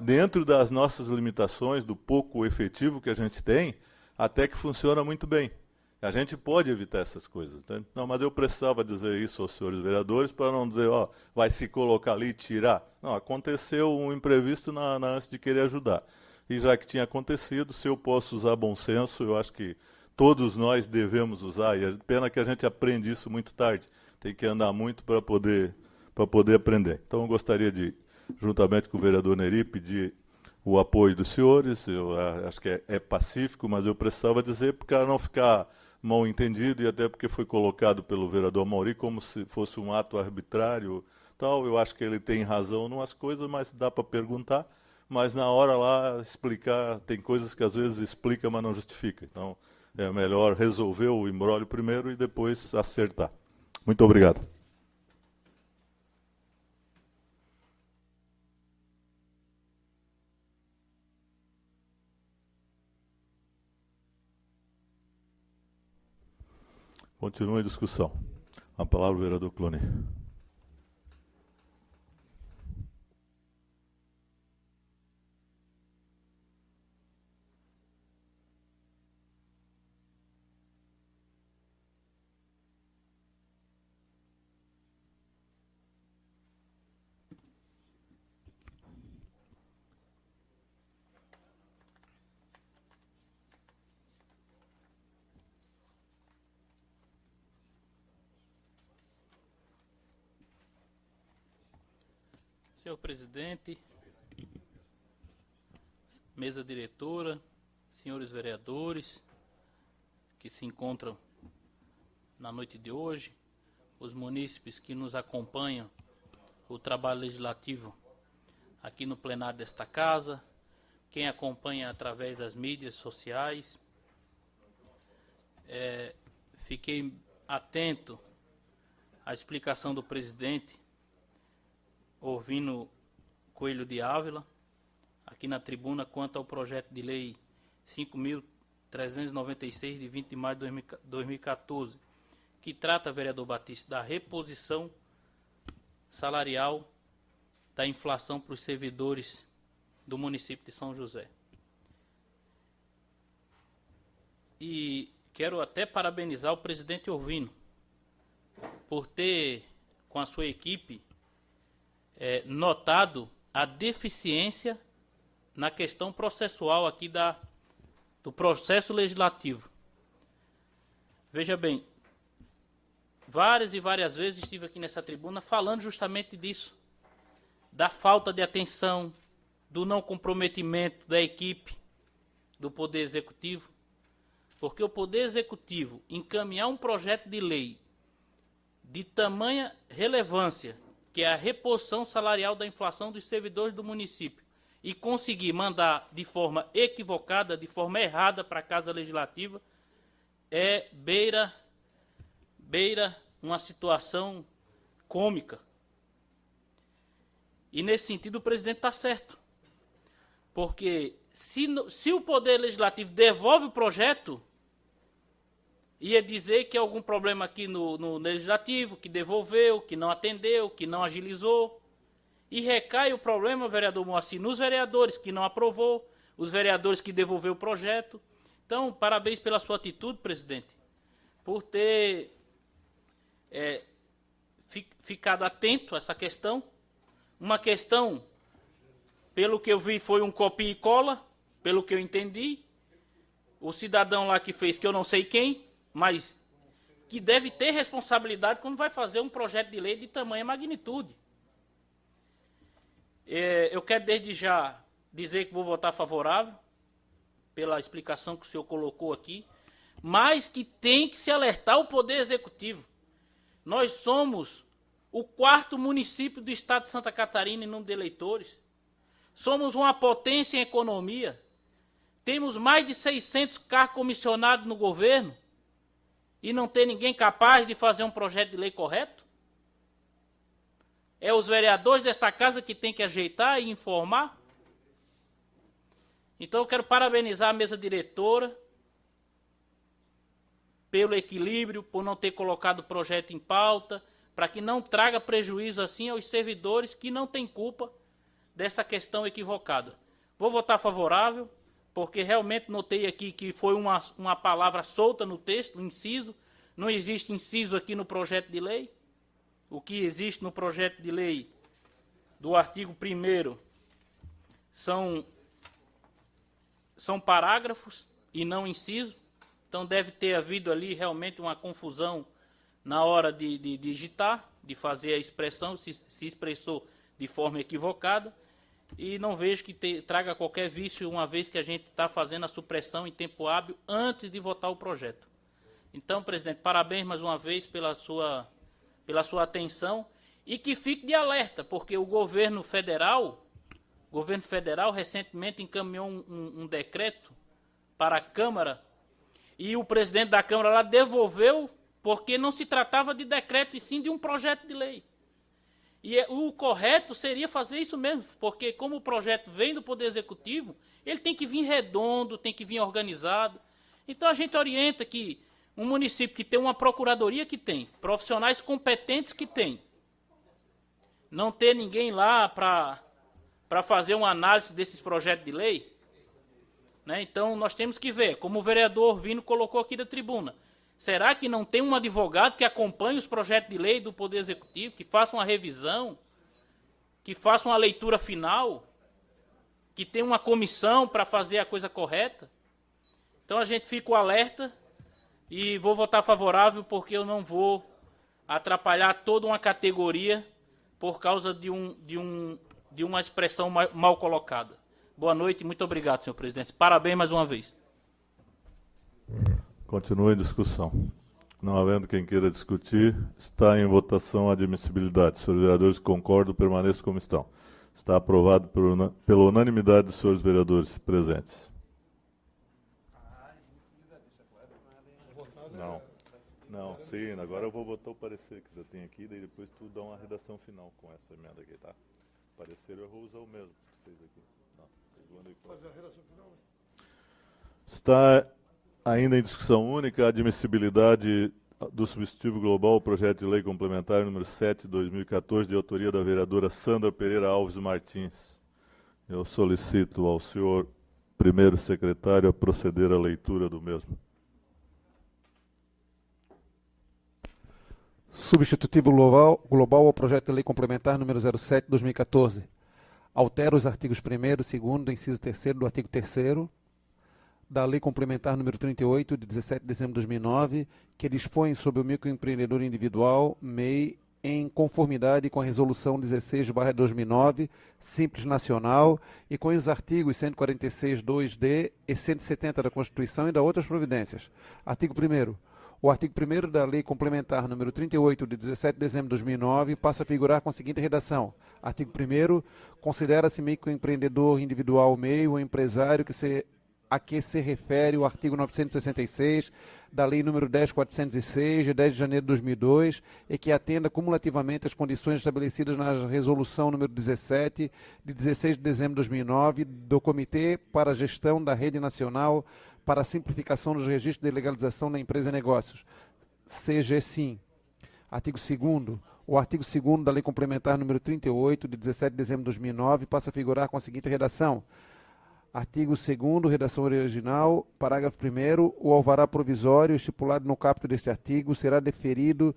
dentro das nossas limitações, do pouco efetivo que a gente tem, até que funciona muito bem. A gente pode evitar essas coisas. Né? Não, mas eu precisava dizer isso aos senhores vereadores para não dizer, vai se colocar ali e tirar. Não, aconteceu um imprevisto antes de querer ajudar. E já que tinha acontecido, se eu posso usar bom senso, eu acho que todos nós devemos usar. E é pena que a gente aprende isso muito tarde. Tem que andar muito para poder aprender. Então, eu gostaria de, juntamente com o vereador Neri, pedir o apoio dos senhores. Eu acho que é pacífico, mas eu precisava dizer para não ficar mal entendido, e até porque foi colocado pelo vereador Mauri como se fosse um ato arbitrário. tal. Eu acho que ele tem razão em umas coisas, mas dá para perguntar. Mas na hora lá explicar, tem coisas que às vezes explica, mas não justifica. Então é melhor resolver o imbróglio primeiro e depois acertar. Muito obrigado. Continua a discussão. A palavra, o vereador Clooney. Senhor presidente, mesa diretora, senhores vereadores que se encontram na noite de hoje, os munícipes que nos acompanham o trabalho legislativo aqui no plenário desta casa, quem acompanha através das mídias sociais. Fiquei atento à explicação do presidente, ouvindo Coelho de Ávila, aqui na tribuna, quanto ao projeto de lei 5.396, de 20 de maio de 2014, que trata, vereador Batista, da reposição salarial da inflação para os servidores do município de São José. E quero até parabenizar o presidente Orvino por ter, com a sua equipe, notado a deficiência na questão processual aqui do processo legislativo. Veja bem, várias e várias vezes estive aqui nessa tribuna falando justamente disso, da falta de atenção, do não comprometimento da equipe do Poder Executivo, porque o Poder Executivo encaminhar um projeto de lei de tamanha relevância, que é a reposição salarial da inflação dos servidores do município, e conseguir mandar de forma equivocada, de forma errada para a Casa Legislativa, beira uma situação cômica. E nesse sentido o presidente está certo. Porque se o Poder Legislativo devolve o projeto, ia dizer que há algum problema aqui no Legislativo, que devolveu, que não atendeu, que não agilizou. E recai o problema, vereador Moacir, nos vereadores que não aprovou, os vereadores que devolveu o projeto. Então, parabéns pela sua atitude, presidente, por ter ficado atento a essa questão. Uma questão, pelo que eu vi, foi um copia e cola, pelo que eu entendi. O cidadão lá que fez, que eu não sei quem, mas que deve ter responsabilidade quando vai fazer um projeto de lei de tamanha magnitude. Eu quero desde já dizer que vou votar favorável pela explicação que o senhor colocou aqui, mas que tem que se alertar o Poder Executivo. Nós somos o 4º município do estado de Santa Catarina em número de eleitores. Somos uma potência em economia. Temos mais de 600 cargos comissionados no governo e não tem ninguém capaz de fazer um projeto de lei correto? É os vereadores desta casa que tem que ajeitar e informar? Então eu quero parabenizar a mesa diretora pelo equilíbrio, por não ter colocado o projeto em pauta, para que não traga prejuízo assim aos servidores que não têm culpa dessa questão equivocada. Vou votar favorável, porque realmente notei aqui que foi uma palavra solta no texto, um inciso. Não existe inciso aqui no projeto de lei. O que existe no projeto de lei do artigo 1º são parágrafos e não inciso. Então deve ter havido ali realmente uma confusão na hora de digitar, de fazer a expressão, se expressou de forma equivocada. E não vejo que traga qualquer vício, uma vez que a gente está fazendo a supressão em tempo hábil antes de votar o projeto. Então, presidente, parabéns mais uma vez pela sua atenção e que fique de alerta, porque o governo federal recentemente encaminhou um decreto para a Câmara e o presidente da Câmara lá devolveu porque não se tratava de decreto e sim de um projeto de lei. E o correto seria fazer isso mesmo, porque como o projeto vem do Poder Executivo, ele tem que vir redondo, tem que vir organizado. Então a gente orienta que um município que tem uma procuradoria que tem, profissionais competentes que tem, não ter ninguém lá para fazer uma análise desses projetos de lei, né? Então nós temos que ver, como o vereador Vino colocou aqui da tribuna, será que não tem um advogado que acompanhe os projetos de lei do Poder Executivo, que faça uma revisão, que faça uma leitura final, que tenha uma comissão para fazer a coisa correta? Então a gente fica o alerta e vou votar favorável porque eu não vou atrapalhar toda uma categoria por causa de uma expressão mal colocada. Boa noite e muito obrigado, senhor presidente. Parabéns mais uma vez. Continua em discussão. Não havendo quem queira discutir, está em votação a admissibilidade. Senhores vereadores, concordo, permaneço como estão. Está aprovado pela unanimidade dos senhores vereadores presentes. Não, sim, agora eu vou votar o parecer que já tem aqui, daí depois tu dá uma redação final com essa emenda aqui, tá? Parecer eu vou usar o mesmo que tu fez aqui. Não, segunda e Fazer a redação final. Está ainda em discussão única a admissibilidade do substitutivo global ao projeto de lei complementar número 7, 2014, de autoria da vereadora Sandra Pereira Alves Martins. Eu solicito ao senhor primeiro secretário a proceder à leitura do mesmo. Substitutivo global ao projeto de lei complementar número 07/2014. Altera os artigos 1º, 2º, inciso 3º do artigo 3º da lei complementar número 38 de 17 de dezembro de 2009, que dispõe sobre o microempreendedor individual, MEI, em conformidade com a resolução 16/2009, Simples Nacional, e com os artigos 146(2)d e 170 da Constituição e da outras providências. Artigo 1º. O artigo 1º da Lei Complementar número 38, de 17 de dezembro de 2009, passa a figurar com a seguinte redação. Artigo 1º. Considera-se microempreendedor individual MEI o empresário a que se refere o artigo 966 da Lei número 10.406, de 10 de janeiro de 2002, e que atenda cumulativamente às condições estabelecidas na Resolução número 17, de 16 de dezembro de 2009, do Comitê para a Gestão da Rede Nacional para a Simplificação dos Registros de Legalização da Empresa e Negócios, CGSIM. Artigo 2º. O artigo 2º da Lei Complementar número 38, de 17 de dezembro de 2009, passa a figurar com a seguinte redação. Artigo 2º, redação original, parágrafo 1º, o alvará provisório estipulado no caput deste artigo será deferido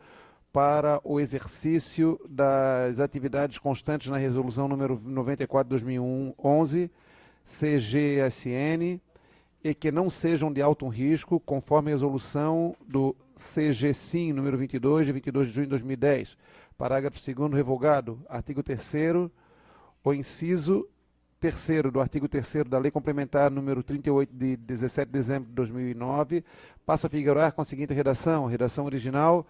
para o exercício das atividades constantes na resolução número 94/2011, CGSN, e que não sejam de alto risco, conforme a resolução do CGSIM número 22, de 22 de junho de 2010. Parágrafo 2º revogado. Artigo 3º, o inciso 3º do artigo 3º da Lei Complementar número 38, de 17 de dezembro de 2009, passa a figurar com a seguinte redação. Redação original.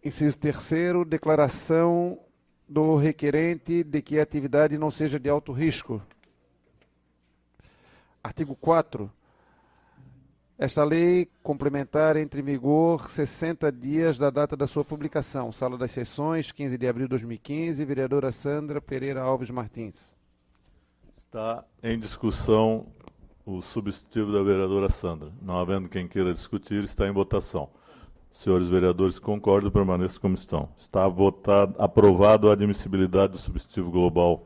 Inciso 3º, declaração do requerente de que a atividade não seja de alto risco. Artigo 4. Esta lei complementar entra em vigor 60 dias da data da sua publicação. Sala das Sessões, 15 de abril de 2015, vereadora Sandra Pereira Alves Martins. Está em discussão o substitutivo da vereadora Sandra. Não havendo quem queira discutir, está em votação. Senhores vereadores, concordam, permaneçam como estão. Está aprovado a admissibilidade do substitutivo global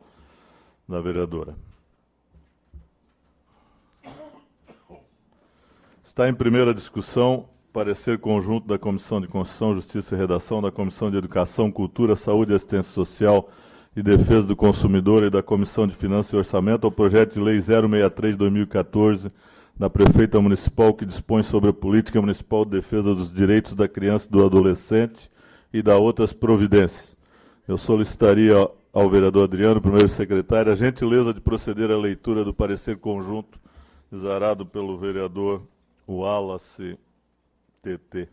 da vereadora. Está em primeira discussão, parecer conjunto da Comissão de Constituição, Justiça e Redação, da Comissão de Educação, Cultura, Saúde e Assistência Social e Defesa do Consumidor e da Comissão de Finanças e Orçamento ao projeto de lei 063/2014 da Prefeita Municipal que dispõe sobre a Política Municipal de Defesa dos Direitos da Criança e do Adolescente e da outras providências. Eu solicitaria ao vereador Adriano, primeiro secretário, a gentileza de proceder à leitura do parecer conjunto exarado pelo vereador Wallace TT.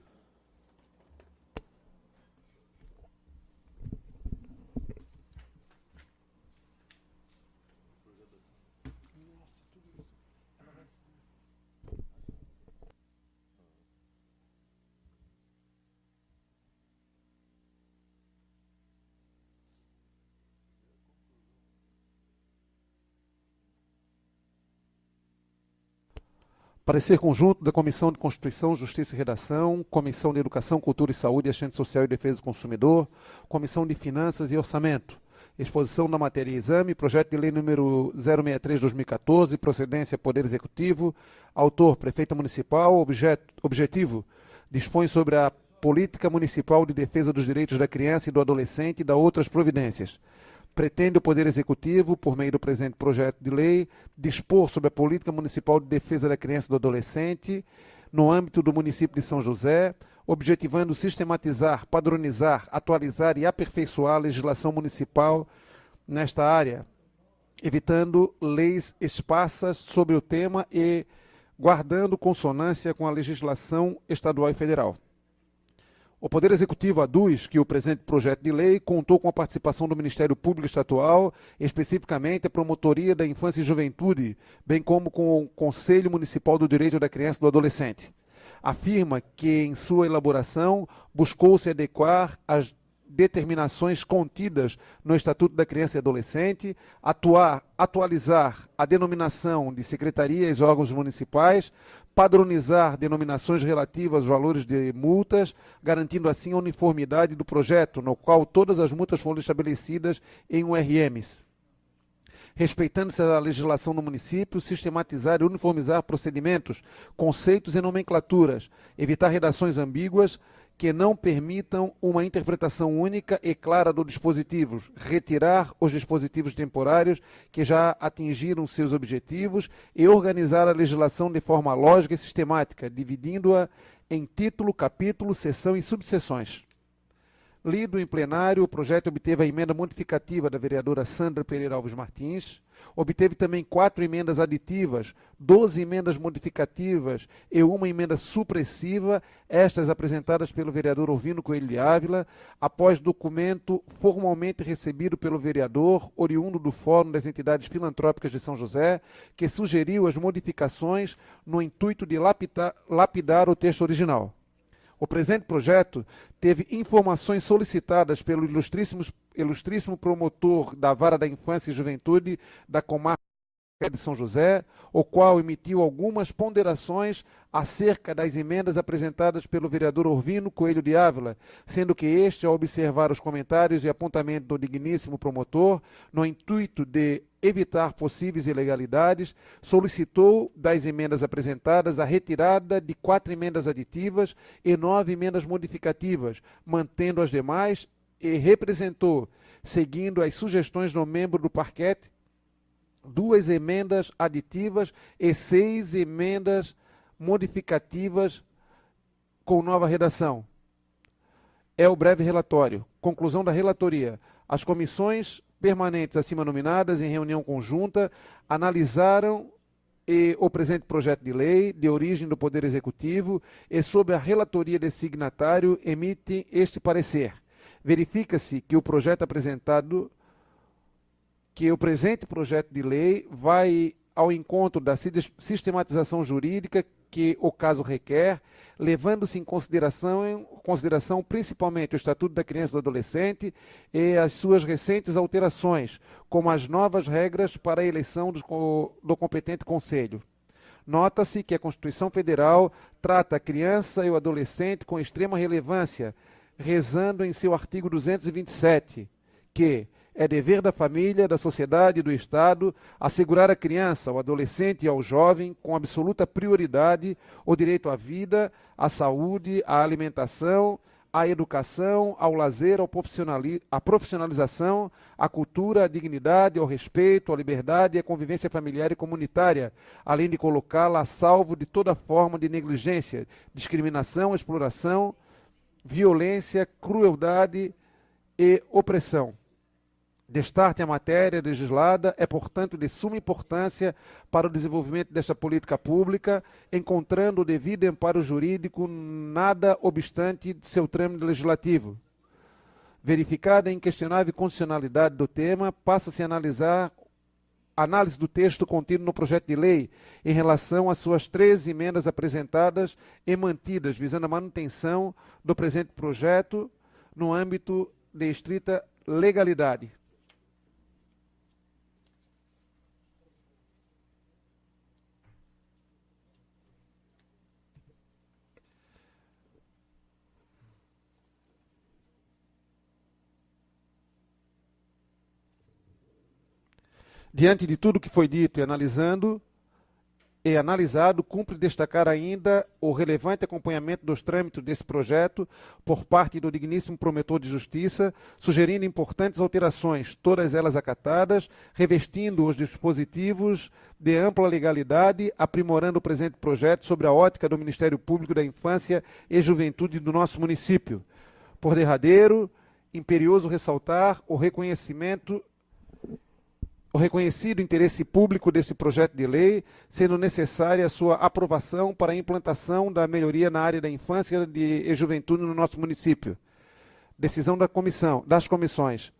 Parecer conjunto da Comissão de Constituição, Justiça e Redação, Comissão de Educação, Cultura e Saúde, Assistência Social e Defesa do Consumidor, Comissão de Finanças e Orçamento. Exposição da matéria e exame, projeto de lei número 063/2014, procedência Poder Executivo, autor Prefeita Municipal, objetivo, dispõe sobre a política municipal de defesa dos direitos da criança e do adolescente e da outras providências. Pretende o Poder Executivo, por meio do presente projeto de lei, dispor sobre a política municipal de defesa da criança e do adolescente no âmbito do município de São José, objetivando sistematizar, padronizar, atualizar e aperfeiçoar a legislação municipal nesta área, evitando leis esparsas sobre o tema e guardando consonância com a legislação estadual e federal. O Poder Executivo aduz que o presente projeto de lei contou com a participação do Ministério Público Estadual, especificamente a Promotoria da Infância e Juventude, bem como com o Conselho Municipal do Direito da Criança e do Adolescente. Afirma que, em sua elaboração, buscou-se adequar às determinações contidas no Estatuto da Criança e Adolescente, atualizar a denominação de secretarias e órgãos municipais, padronizar denominações relativas aos valores de multas, garantindo assim a uniformidade do projeto, no qual todas as multas foram estabelecidas em URMs. Respeitando-se a legislação do município, sistematizar e uniformizar procedimentos, conceitos e nomenclaturas, evitar redações ambíguas que não permitam uma interpretação única e clara do dispositivo, retirar os dispositivos temporários que já atingiram seus objetivos e organizar a legislação de forma lógica e sistemática, dividindo-a em título, capítulo, seção e subseções. Lido em plenário, o projeto obteve a emenda modificativa da vereadora Sandra Pereira Alves Martins, obteve também 4 emendas aditivas, 12 emendas modificativas e uma emenda supressiva, estas apresentadas pelo vereador Orvino Coelho de Ávila, após documento formalmente recebido pelo vereador, oriundo do Fórum das Entidades Filantrópicas de São José, que sugeriu as modificações no intuito de lapidar o texto original. O presente projeto teve informações solicitadas pelo ilustríssimo promotor da Vara da Infância e Juventude da Comarca de São José, o qual emitiu algumas ponderações acerca das emendas apresentadas pelo vereador Orvino Coelho de Ávila, sendo que este, ao observar os comentários e apontamentos do digníssimo promotor, no intuito de evitar possíveis ilegalidades, solicitou das emendas apresentadas a retirada de 4 emendas aditivas e 9 emendas modificativas, mantendo as demais, e representou, seguindo as sugestões do membro do parquete, 2 emendas aditivas e 6 emendas modificativas com nova redação. É o breve relatório. Conclusão da relatoria. As comissões permanentes acima nominadas, em reunião conjunta, analisaram o presente projeto de lei, de origem do Poder Executivo, e, sob a relatoria desse signatário, emitem este parecer. Verifica-se que o presente projeto de lei vai ao encontro da sistematização jurídica que o caso requer, levando-se em consideração principalmente o Estatuto da Criança e do Adolescente e as suas recentes alterações, como as novas regras para a eleição do competente conselho. Nota-se que a Constituição Federal trata a criança e o adolescente com extrema relevância, rezando em seu artigo 227, que é dever da família, da sociedade e do Estado assegurar à criança, ao adolescente e ao jovem, com absoluta prioridade, o direito à vida, à saúde, à alimentação, à educação, ao lazer, à profissionalização, à cultura, à dignidade, ao respeito, à liberdade e à convivência familiar e comunitária, além de colocá-la a salvo de toda forma de negligência, discriminação, exploração, violência, crueldade e opressão. Destarte a matéria legislada é, portanto, de suma importância para o desenvolvimento desta política pública, encontrando o devido amparo jurídico, nada obstante de seu trâmite legislativo. Verificada a inquestionável constitucionalidade do tema, passa-se a análise do texto contido no projeto de lei em relação às suas 13 emendas apresentadas e mantidas, visando a manutenção do presente projeto no âmbito de estrita legalidade. Diante de tudo que foi dito e analisado, cumpre destacar ainda o relevante acompanhamento dos trâmites desse projeto por parte do digníssimo promotor de justiça, sugerindo importantes alterações, todas elas acatadas, revestindo os dispositivos de ampla legalidade, aprimorando o presente projeto sobre a ótica do Ministério Público da Infância e Juventude do nosso município. Por derradeiro, imperioso ressaltar o reconhecido interesse público desse projeto de lei, sendo necessária a sua aprovação para a implantação da melhoria na área da infância e juventude no nosso município. Decisão das comissões,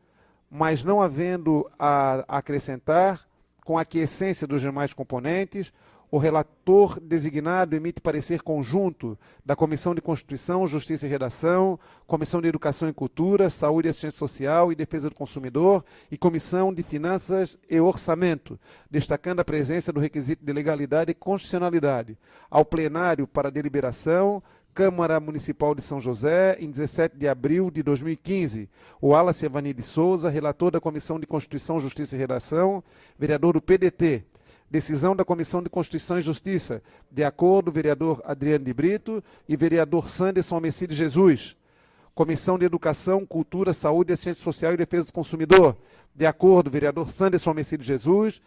mas não havendo a acrescentar, com a aquiescência dos demais componentes, o relator designado emite parecer conjunto da Comissão de Constituição, Justiça e Redação, Comissão de Educação e Cultura, Saúde e Assistência Social e Defesa do Consumidor e Comissão de Finanças e Orçamento, destacando a presença do requisito de legalidade e constitucionalidade. Ao plenário para deliberação, Câmara Municipal de São José, em 17 de abril de 2015. O Wallace Evani de Souza, relator da Comissão de Constituição, Justiça e Redação, vereador do PDT. Decisão da Comissão de Constituição e Justiça, de acordo, vereador Adriano de Brito e vereador Sanderson Almecide Jesus. Comissão de Educação, Cultura, Saúde, Assistência Social e Defesa do Consumidor, de acordo, vereador Sanderson Almecide Jesus,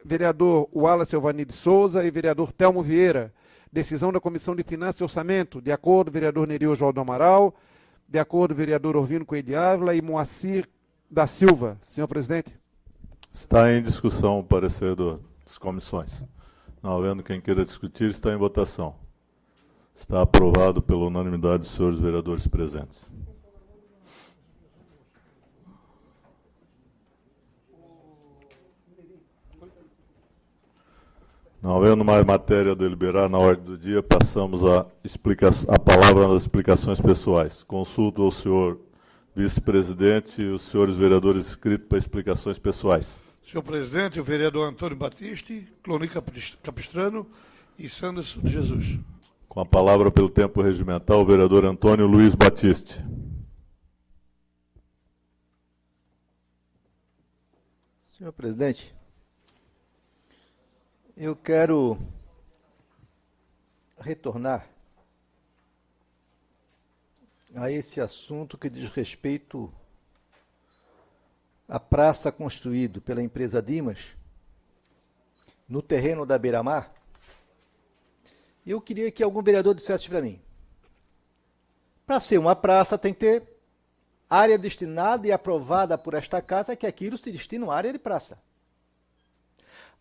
vereador Wallace Evani de Souza e vereador Telmo Vieira. Decisão da Comissão de Finanças e Orçamento, de acordo, vereador Nerio João do Amaral, de acordo, vereador Orvino Coelho de Ávila e Moacir da Silva. Senhor presidente. Está em discussão o parecer das comissões. Não havendo quem queira discutir, está em votação. Está aprovado pela unanimidade dos senhores vereadores presentes. Não havendo mais matéria a deliberar na ordem do dia, passamos a palavra nas explicações pessoais. Consulto ao senhor vice-presidente e os senhores vereadores inscritos para explicações pessoais. Senhor presidente, o vereador Antônio Batiste, Cloni Capistrano e Sanderson de Jesus. Com a palavra pelo tempo regimental, o vereador Antônio Luiz Batiste. Senhor presidente, eu quero retornar a esse assunto que diz respeito à praça construída pela empresa Dimas no terreno da Beira-Mar. Eu queria que algum vereador dissesse para mim, para ser uma praça tem que ter área destinada e aprovada por esta casa que aquilo se destina a uma área de praça.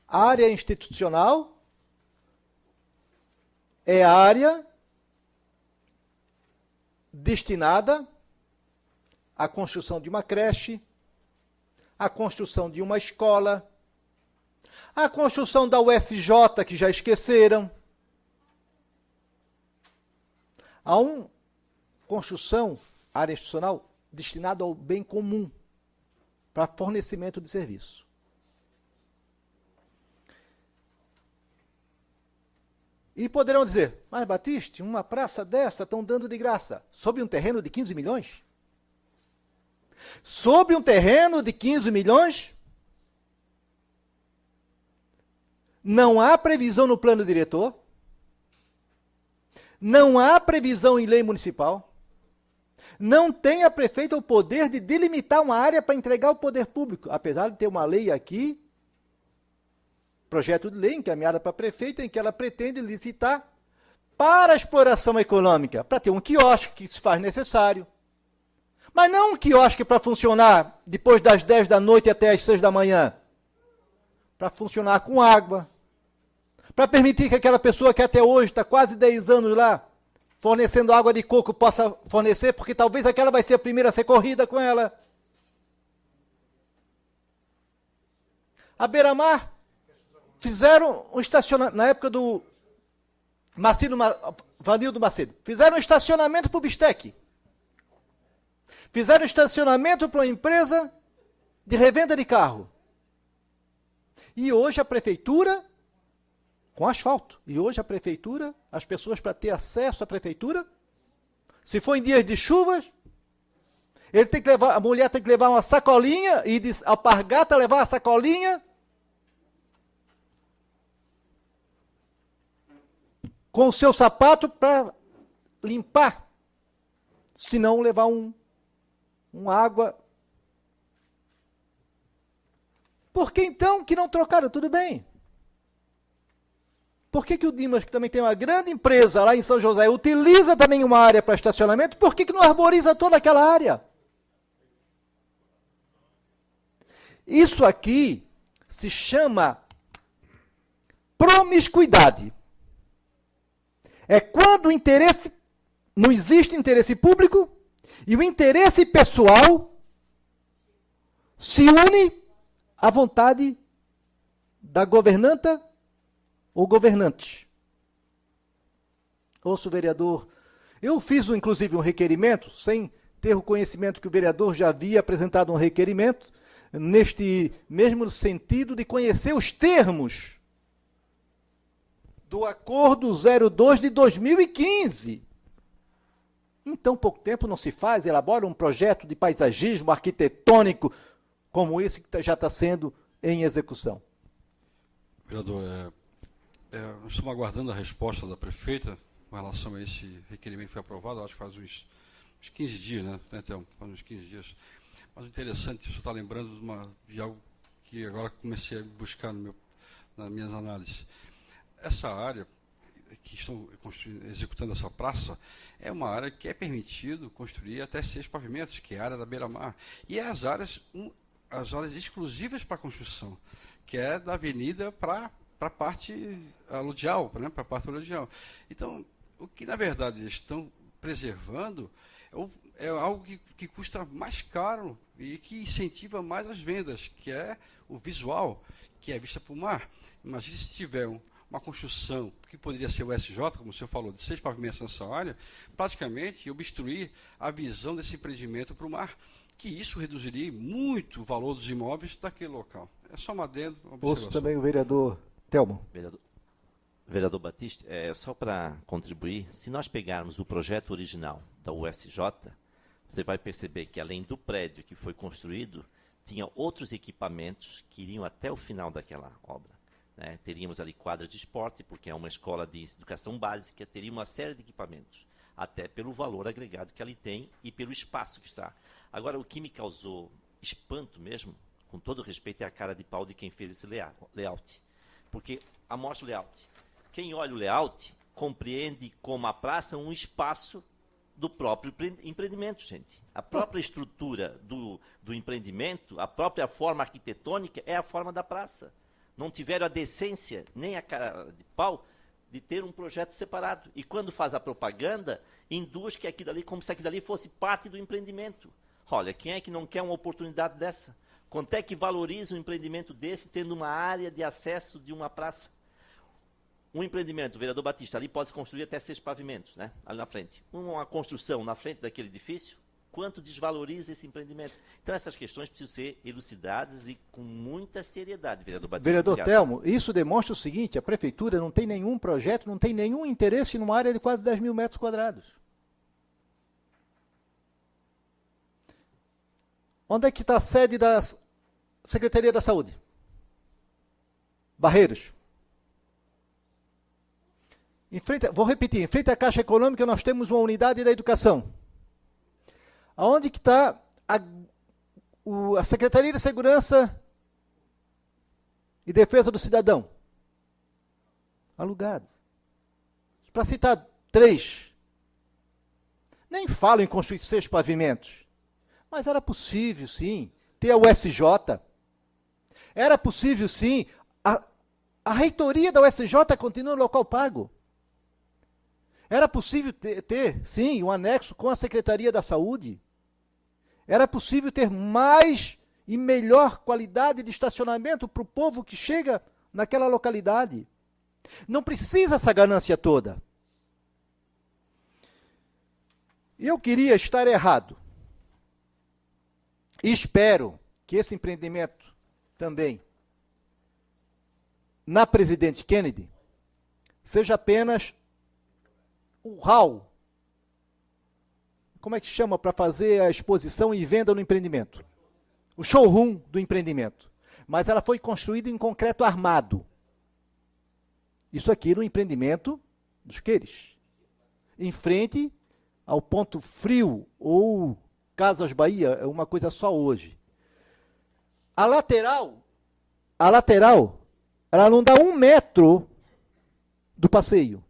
Área institucional é área destinada à construção de uma creche, à construção de uma escola, à construção da USJ, que já esqueceram. Há uma construção, área institucional, destinada ao bem comum, para fornecimento de serviço. E poderão dizer, mas Batiste, uma praça dessa estão dando de graça, sobre um terreno de 15 milhões? Sobre um terreno de 15 milhões? Não há previsão no plano diretor, não há previsão em lei municipal, não tem a prefeita o poder de delimitar uma área para entregar ao poder público, apesar de ter uma lei aqui, projeto de lei encaminhada para a prefeita, em que ela pretende licitar para a exploração econômica, para ter um quiosque que se faz necessário. Mas não um quiosque para funcionar depois das 10 da noite até as 6 da manhã. Para funcionar com água. Para permitir que aquela pessoa que até hoje está quase 10 anos lá, fornecendo água de coco, possa fornecer, porque talvez aquela vai ser a primeira a ser corrida com ela. A Beira-Mar fizeram um estacionamento, na época do Vanildo Macedo, fizeram um estacionamento para o Bistec. Fizeram um estacionamento para uma empresa de revenda de carro. E hoje a prefeitura, com asfalto, e hoje a prefeitura, as pessoas para ter acesso à prefeitura, se for em dias de chuvas, a mulher tem que levar uma sacolinha, e a alpargata levar uma sacolinha, com o seu sapato para limpar, se não levar uma água. Por que então que não trocaram? Tudo bem. Por que o Dimas, que também tem uma grande empresa lá em São José, utiliza também uma área para estacionamento, por que não arboriza toda aquela área? Isso aqui se chama promiscuidade. É quando o interesse, não existe interesse público, e o interesse pessoal se une à vontade da governanta ou governante. Ouço o vereador. Eu fiz, inclusive, um requerimento, sem ter o conhecimento que o vereador já havia apresentado um requerimento, neste mesmo sentido de conhecer os termos do Acordo 02 de 2015. Em tão pouco tempo não se faz, elabora um projeto de paisagismo arquitetônico como esse que já está sendo em execução. Vereador, nós estamos aguardando a resposta da prefeita com relação a esse requerimento que foi aprovado, acho que faz uns 15 dias, né? Então, faz uns 15 dias. Mas o interessante, o senhor está lembrando de algo que agora comecei a buscar nas minhas análises. Essa área que estão executando essa praça é uma área que é permitido construir até 6 pavimentos, que é a área da beira-mar. E é as áreas exclusivas para construção, que é da avenida para a parte aludial, né, para a parte aludial. Então, o que na verdade eles estão preservando é algo que custa mais caro e que incentiva mais as vendas, que é o visual, que é a vista para o mar. Imagine se tiver uma construção, que poderia ser o SJ, como o senhor falou, de 6 pavimentos nessa área, praticamente obstruir a visão desse empreendimento para o mar, que isso reduziria muito o valor dos imóveis daquele local. É só uma adendo, uma observação. Ouço também o vereador Telmo. Vereador Batista, só para contribuir, se nós pegarmos o projeto original da USJ, você vai perceber que além do prédio que foi construído, tinha outros equipamentos que iriam até o final daquela obra. Né? Teríamos ali quadras de esporte, porque é uma escola de educação básica, teria uma série de equipamentos, até pelo valor agregado que ali tem e pelo espaço que está. Agora, o que me causou espanto mesmo, com todo respeito, é a cara de pau de quem fez esse layout. Porque, amostra o layout. Quem olha o layout compreende como a praça é um espaço do próprio empreendimento, gente. A própria estrutura do empreendimento, a própria forma arquitetônica é a forma da praça. Não tiveram a decência, nem a cara de pau, de ter um projeto separado. E quando faz a propaganda, induz que aquilo ali, como se aquilo ali fosse parte do empreendimento. Olha, quem é que não quer uma oportunidade dessa? Quanto é que valoriza um empreendimento desse, tendo uma área de acesso de uma praça? Um empreendimento, vereador Batista, ali pode-se construir até 6 pavimentos, né? Ali na frente. Uma construção na frente daquele edifício, quanto desvaloriza esse empreendimento? Então, essas questões precisam ser elucidadas e com muita seriedade, vereador Batista. Vereador Obrigado. Telmo, isso demonstra o seguinte: a prefeitura não tem nenhum projeto, não tem nenhum interesse numa área de quase 10 mil metros quadrados. Onde é que está a sede da Secretaria da Saúde? Barreiros. Vou repetir, em frente à Caixa Econômica nós temos uma unidade da educação. Aonde que está a Secretaria de Segurança e Defesa do Cidadão? Alugado. Para citar 3. Nem falo em construir 6 pavimentos. Mas era possível, sim, ter a USJ. Era possível, sim. A reitoria da USJ continua no local pago. Era possível ter, sim, um anexo com a Secretaria da Saúde. Era possível ter mais e melhor qualidade de estacionamento para o povo que chega naquela localidade. Não precisa essa ganância toda. E eu queria estar errado. E espero que esse empreendimento também, na Presidente Kennedy, seja apenas o hall. Como é que chama para fazer a exposição e venda no empreendimento? O showroom do empreendimento. Mas ela foi construída em concreto armado. Isso aqui no empreendimento dos Queires, em frente ao Ponto Frio, ou Casas Bahia, é uma coisa só hoje. A lateral, ela não dá 1 metro do passeio.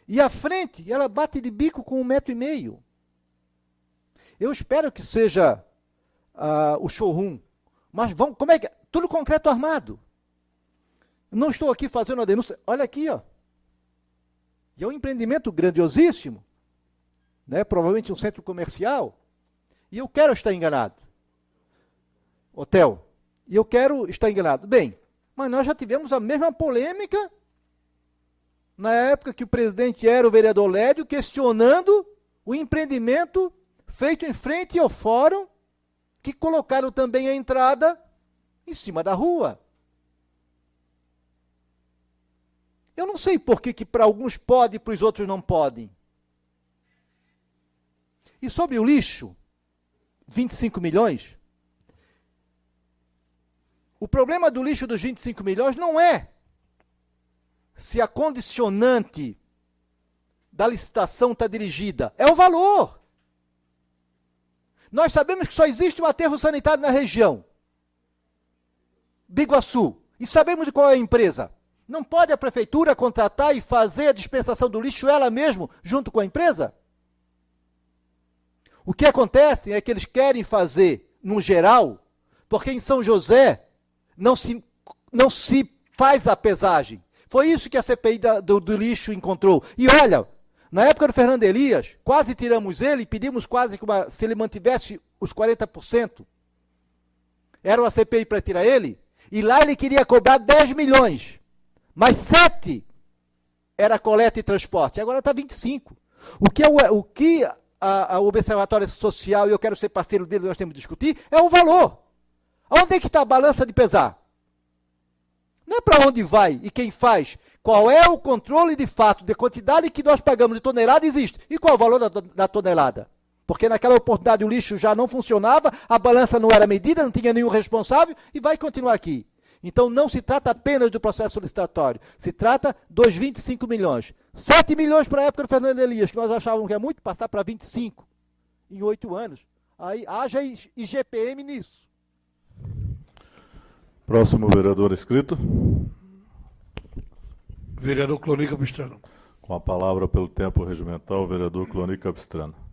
E a frente, ela bate de bico com 1,5 metro. Eu espero que seja o showroom. Mas vamos, como é que... Tudo concreto armado. Não estou aqui fazendo a denúncia. Olha aqui, ó. E é um empreendimento grandiosíssimo, né? Provavelmente um centro comercial. E eu quero estar enganado. Hotel. E eu quero estar enganado. Bem, mas nós já tivemos a mesma polêmica na época que o presidente era o vereador Lédio, questionando o empreendimento feito em frente ao fórum, que colocaram também a entrada em cima da rua. Eu não sei por que para alguns pode e para os outros não podem. E sobre o lixo, 25 milhões, o problema do lixo dos 25 milhões não é se a condicionante da licitação está dirigida, é o valor. Nós sabemos que só existe um aterro sanitário na região, Biguaçu, e sabemos de qual é a empresa. Não pode a prefeitura contratar e fazer a dispensação do lixo ela mesma, junto com a empresa? O que acontece é que eles querem fazer, no geral, porque em São José não se faz a pesagem. Foi isso que a CPI do lixo encontrou. E olha, na época do Fernando Elias, quase tiramos ele e pedimos quase que se ele mantivesse os 40%. Era uma CPI para tirar ele, e lá ele queria cobrar 10 milhões. Mas 7 era coleta e transporte, agora está 25. O que o Observatório Social, e eu quero ser parceiro dele, nós temos que discutir, é o valor. Onde é que está a balança de pesar? Não é para onde vai e quem faz. Qual é o controle de fato de quantidade que nós pagamos de tonelada existe. E qual é o valor da tonelada? Porque naquela oportunidade o lixo já não funcionava, a balança não era medida, não tinha nenhum responsável e vai continuar aqui. Então não se trata apenas do processo licitatório, se trata dos 25 milhões. 7 milhões para a época do Fernando Elias, que nós achávamos que é muito, passar para 25 em 8 anos. Aí haja IGPM nisso. Próximo vereador inscrito. Vereador Cloni Capistrano. Com a palavra pelo tempo regimental, o vereador Cloni Capistrano.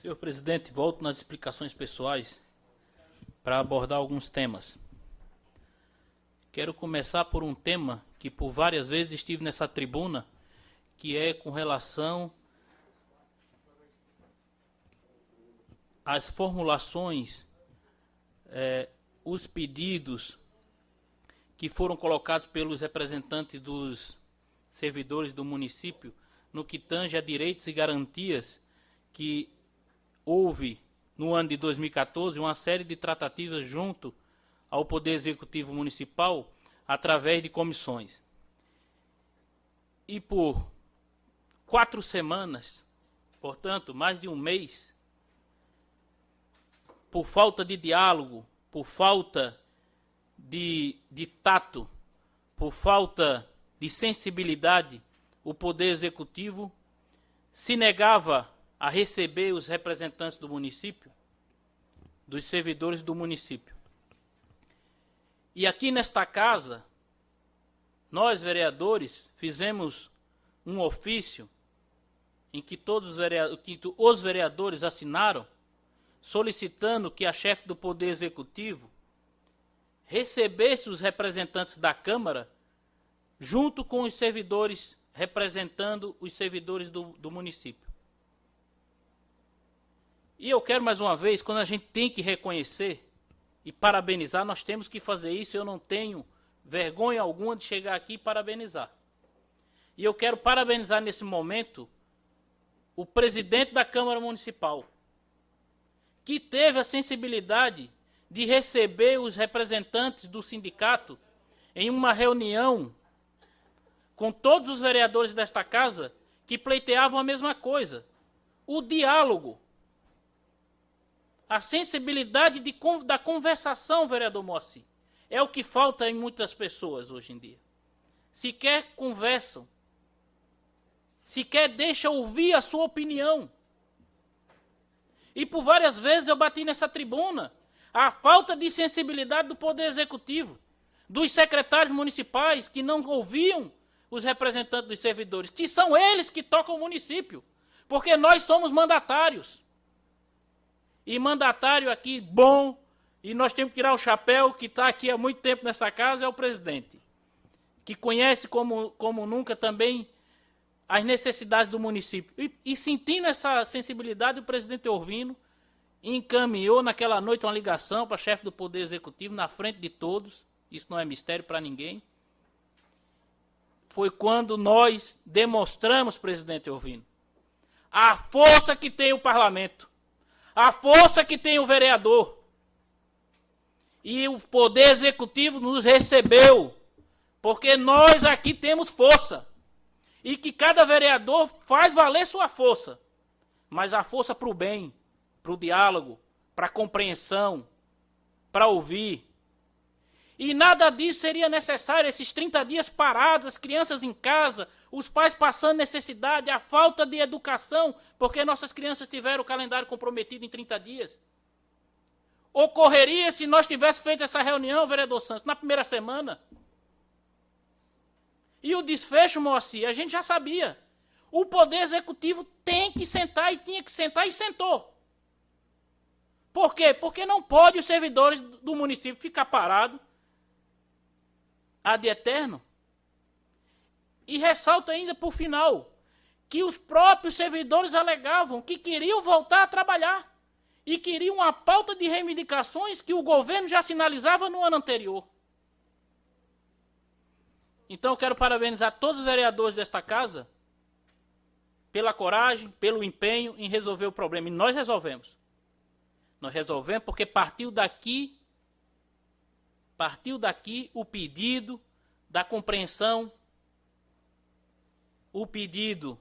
Senhor presidente, volto nas explicações pessoais para abordar alguns temas. Quero começar por um tema que por várias vezes estive nessa tribuna, que é com relação às formulações, os pedidos que foram colocados pelos representantes dos servidores do município no que tange a direitos e garantias que houve, no ano de 2014, uma série de tratativas junto ao Poder Executivo Municipal através de comissões. E por 4 semanas, portanto, mais de um mês, por falta de diálogo, por falta de tato, por falta de sensibilidade, o Poder Executivo se negava a receber os representantes do município, dos servidores do município. E aqui nesta casa, nós, vereadores, fizemos um ofício em que os vereadores assinaram, solicitando que a chefe do Poder Executivo recebesse os representantes da Câmara junto com os servidores, representando os servidores do município. E eu quero mais uma vez, quando a gente tem que reconhecer e parabenizar, nós temos que fazer isso. Eu não tenho vergonha alguma de chegar aqui e parabenizar. E eu quero parabenizar nesse momento o presidente da Câmara Municipal, que teve a sensibilidade de receber os representantes do sindicato em uma reunião com todos os vereadores desta casa que pleiteavam a mesma coisa. O diálogo, a sensibilidade da conversação, vereador Moacir, é o que falta em muitas pessoas hoje em dia. Sequer conversam, sequer deixam ouvir a sua opinião. E por várias vezes eu bati nessa tribuna a falta de sensibilidade do Poder Executivo, dos secretários municipais que não ouviam os representantes dos servidores, que são eles que tocam o município, porque nós somos mandatários. E mandatário aqui bom, e nós temos que tirar o chapéu, que está aqui há muito tempo nessa casa, é o presidente, que conhece como nunca também as necessidades do município. E sentindo essa sensibilidade, o presidente Orvino encaminhou naquela noite uma ligação para o chefe do Poder Executivo, na frente de todos, isso não é mistério para ninguém. Foi quando nós demonstramos, presidente Orvino, a força que tem o parlamento, a força que tem o vereador. E o Poder Executivo nos recebeu, porque nós aqui temos força. E que cada vereador faz valer sua força, mas a força para o bem, para o diálogo, para a compreensão, para ouvir. E nada disso seria necessário, esses 30 dias parados, as crianças em casa, os pais passando necessidade, a falta de educação, porque nossas crianças tiveram o calendário comprometido em 30 dias. Ocorreria se nós tivéssemos feito essa reunião, vereador Santos, na primeira semana. E o desfecho, Moacir, a gente já sabia. O Poder Executivo tem que sentar e tinha que sentar e sentou. Por quê? Porque não pode os servidores do município ficar parados ad eterno. E ressalto ainda por final que os próprios servidores alegavam que queriam voltar a trabalhar e queriam uma pauta de reivindicações que o governo já sinalizava no ano anterior. Então eu quero parabenizar todos os vereadores desta casa pela coragem, pelo empenho em resolver o problema. E nós resolvemos. Nós resolvemos porque partiu daqui o pedido da compreensão, o pedido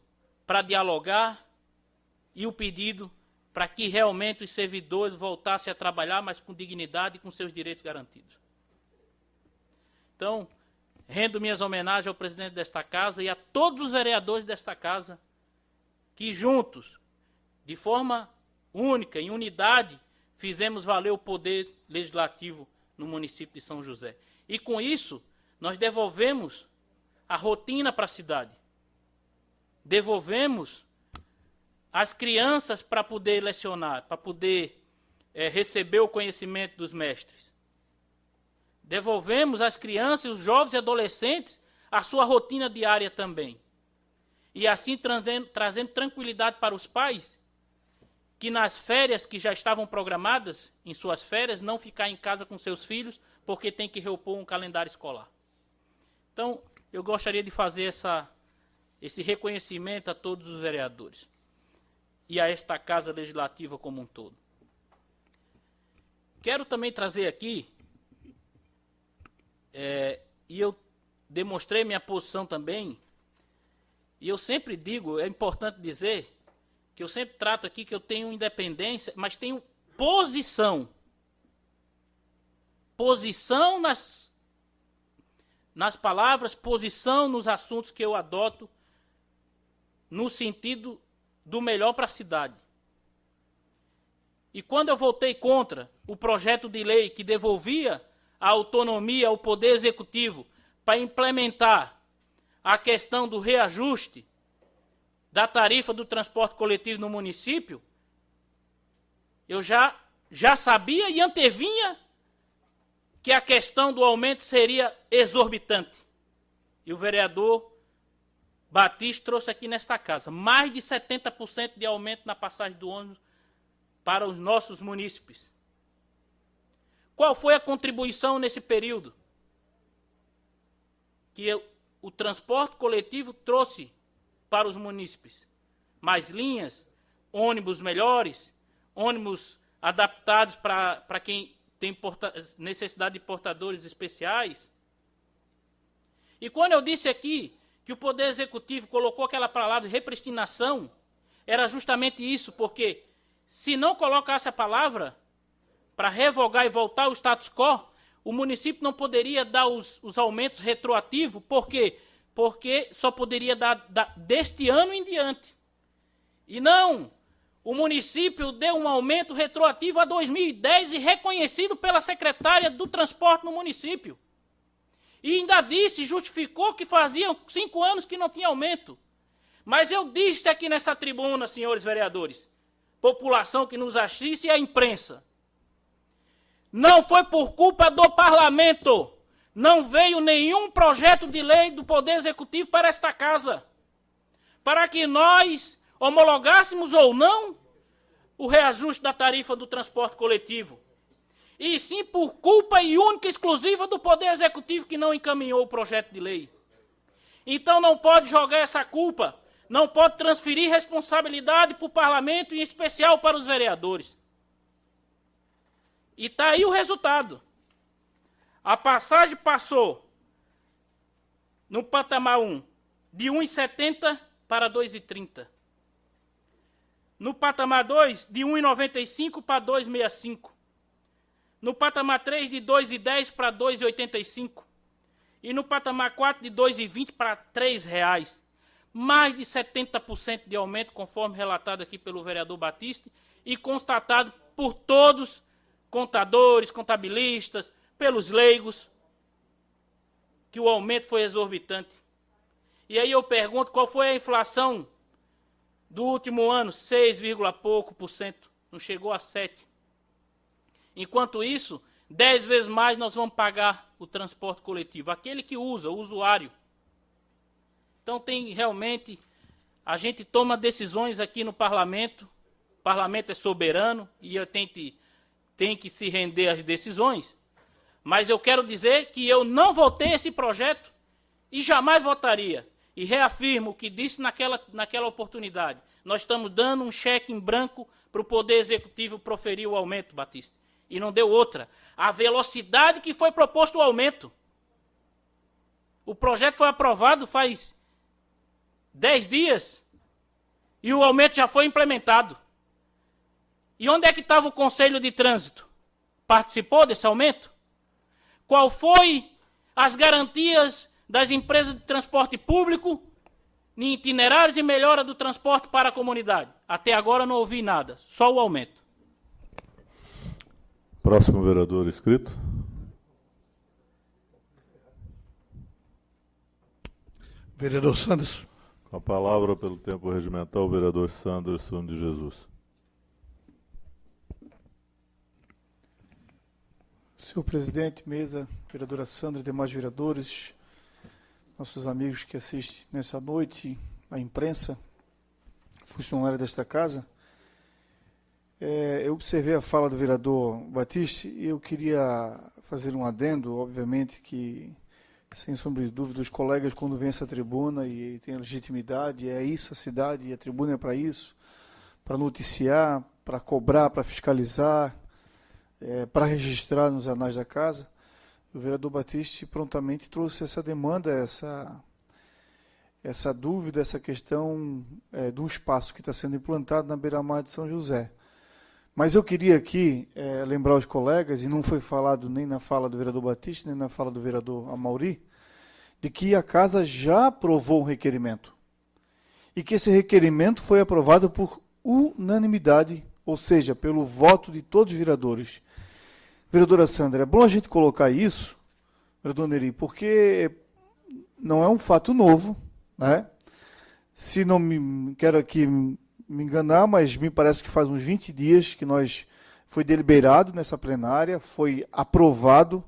para dialogar e o pedido para que realmente os servidores voltassem a trabalhar, mas com dignidade e com seus direitos garantidos. Então, rendo minhas homenagens ao presidente desta casa e a todos os vereadores desta casa que juntos, de forma única, em unidade, fizemos valer o poder legislativo no município de São José. E com isso, nós devolvemos a rotina para a cidade. Devolvemos as crianças para poder lecionar, para poder receber o conhecimento dos mestres. Devolvemos às crianças, os jovens e adolescentes, a sua rotina diária também. E assim trazendo tranquilidade para os pais, que nas férias que já estavam programadas, em suas férias, não ficar em casa com seus filhos, porque tem que repor um calendário escolar. Então, eu gostaria de fazer esse reconhecimento a todos os vereadores e a esta Casa Legislativa como um todo. Quero também trazer aqui, e eu demonstrei minha posição também, e eu sempre digo, é importante dizer, que eu sempre trato aqui que eu tenho independência, mas tenho posição. Posição nas palavras, posição nos assuntos que eu adoto, no sentido do melhor para a cidade. E quando eu votei contra o projeto de lei que devolvia a autonomia ao Poder Executivo para implementar a questão do reajuste da tarifa do transporte coletivo no município, eu já sabia e antevinha que a questão do aumento seria exorbitante. E o vereador Batista trouxe aqui nesta casa mais de 70% de aumento na passagem do ônibus para os nossos munícipes. Qual foi a contribuição nesse período? Que o transporte coletivo trouxe para os munícipes mais linhas, ônibus melhores, ônibus adaptados para quem tem necessidade de portadores especiais. E quando eu disse aqui que o Poder Executivo colocou aquela palavra repristinação, era justamente isso, porque se não colocasse a palavra para revogar e voltar ao status quo, o município não poderia dar os aumentos retroativos. Por quê? Porque só poderia dar deste ano em diante. E não, o município deu um aumento retroativo a 2010 e reconhecido pela secretária do transporte no município. E ainda disse, justificou que faziam 5 anos que não tinha aumento. Mas eu disse aqui nessa tribuna, senhores vereadores, população que nos assiste e a imprensa, não foi por culpa do parlamento. Não veio nenhum projeto de lei do Poder Executivo para esta casa, para que nós homologássemos ou não o reajuste da tarifa do transporte coletivo. E sim por culpa e única e exclusiva do Poder Executivo que não encaminhou o projeto de lei. Então não pode jogar essa culpa, não pode transferir responsabilidade para o parlamento, em especial para os vereadores. E está aí o resultado. A passagem passou, no patamar 1, de 1,70 para 2,30. No patamar 2, de 1,95 para 2,65. No patamar 3, de 2,10 para 2,85. E no patamar 4, de 2,20 para R$ 3,00. Mais de 70% de aumento, conforme relatado aqui pelo vereador Batista, e constatado por todos, contadores, contabilistas, pelos leigos, que o aumento foi exorbitante. E aí eu pergunto, qual foi a inflação do último ano? 6, pouco por cento, não chegou a 7%. Enquanto isso, 10 vezes mais nós vamos pagar o transporte coletivo, aquele que usa, o usuário. Então tem realmente, a gente toma decisões aqui no parlamento, o parlamento é soberano e tem que se render às decisões. Mas eu quero dizer que eu não votei esse projeto e jamais votaria. E reafirmo o que disse naquela oportunidade. Nós estamos dando um cheque em branco para o Poder Executivo proferir o aumento, Batista. E não deu outra. A velocidade que foi proposto o aumento. O projeto foi aprovado faz 10 dias e o aumento já foi implementado. E onde é que estava o Conselho de Trânsito? Participou desse aumento? Qual foi as garantias das empresas de transporte público em itinerários e melhora do transporte para a comunidade? Até agora não ouvi nada, só o aumento. Próximo vereador inscrito. Vereador Sanderson. Com a palavra, pelo tempo regimental, o vereador Sanderson de Jesus. Senhor presidente, mesa, vereadora Sandra e demais vereadores, nossos amigos que assistem nessa noite, a imprensa, funcionária desta casa, eu observei a fala do vereador Batista e eu queria fazer um adendo, obviamente que, sem sombra de dúvida, os colegas quando vêm a essa tribuna e tem a legitimidade, é isso a cidade, e a tribuna é para isso, para noticiar, para cobrar, para fiscalizar, para registrar nos anais da casa. O vereador Batista prontamente trouxe essa demanda, essa dúvida, essa questão do espaço que está sendo implantado na beira-mar de São José. Mas eu queria aqui lembrar os colegas, e não foi falado nem na fala do vereador Batista, nem na fala do vereador Amauri, de que a casa já aprovou um requerimento. E que esse requerimento foi aprovado por unanimidade, ou seja, pelo voto de todos os vereadores. Vereadora Sandra, é bom a gente colocar isso, vereador Neri, porque não é um fato novo, né? Se não quero aqui me enganar, mas me parece que faz uns 20 dias que foi deliberado nessa plenária, foi aprovado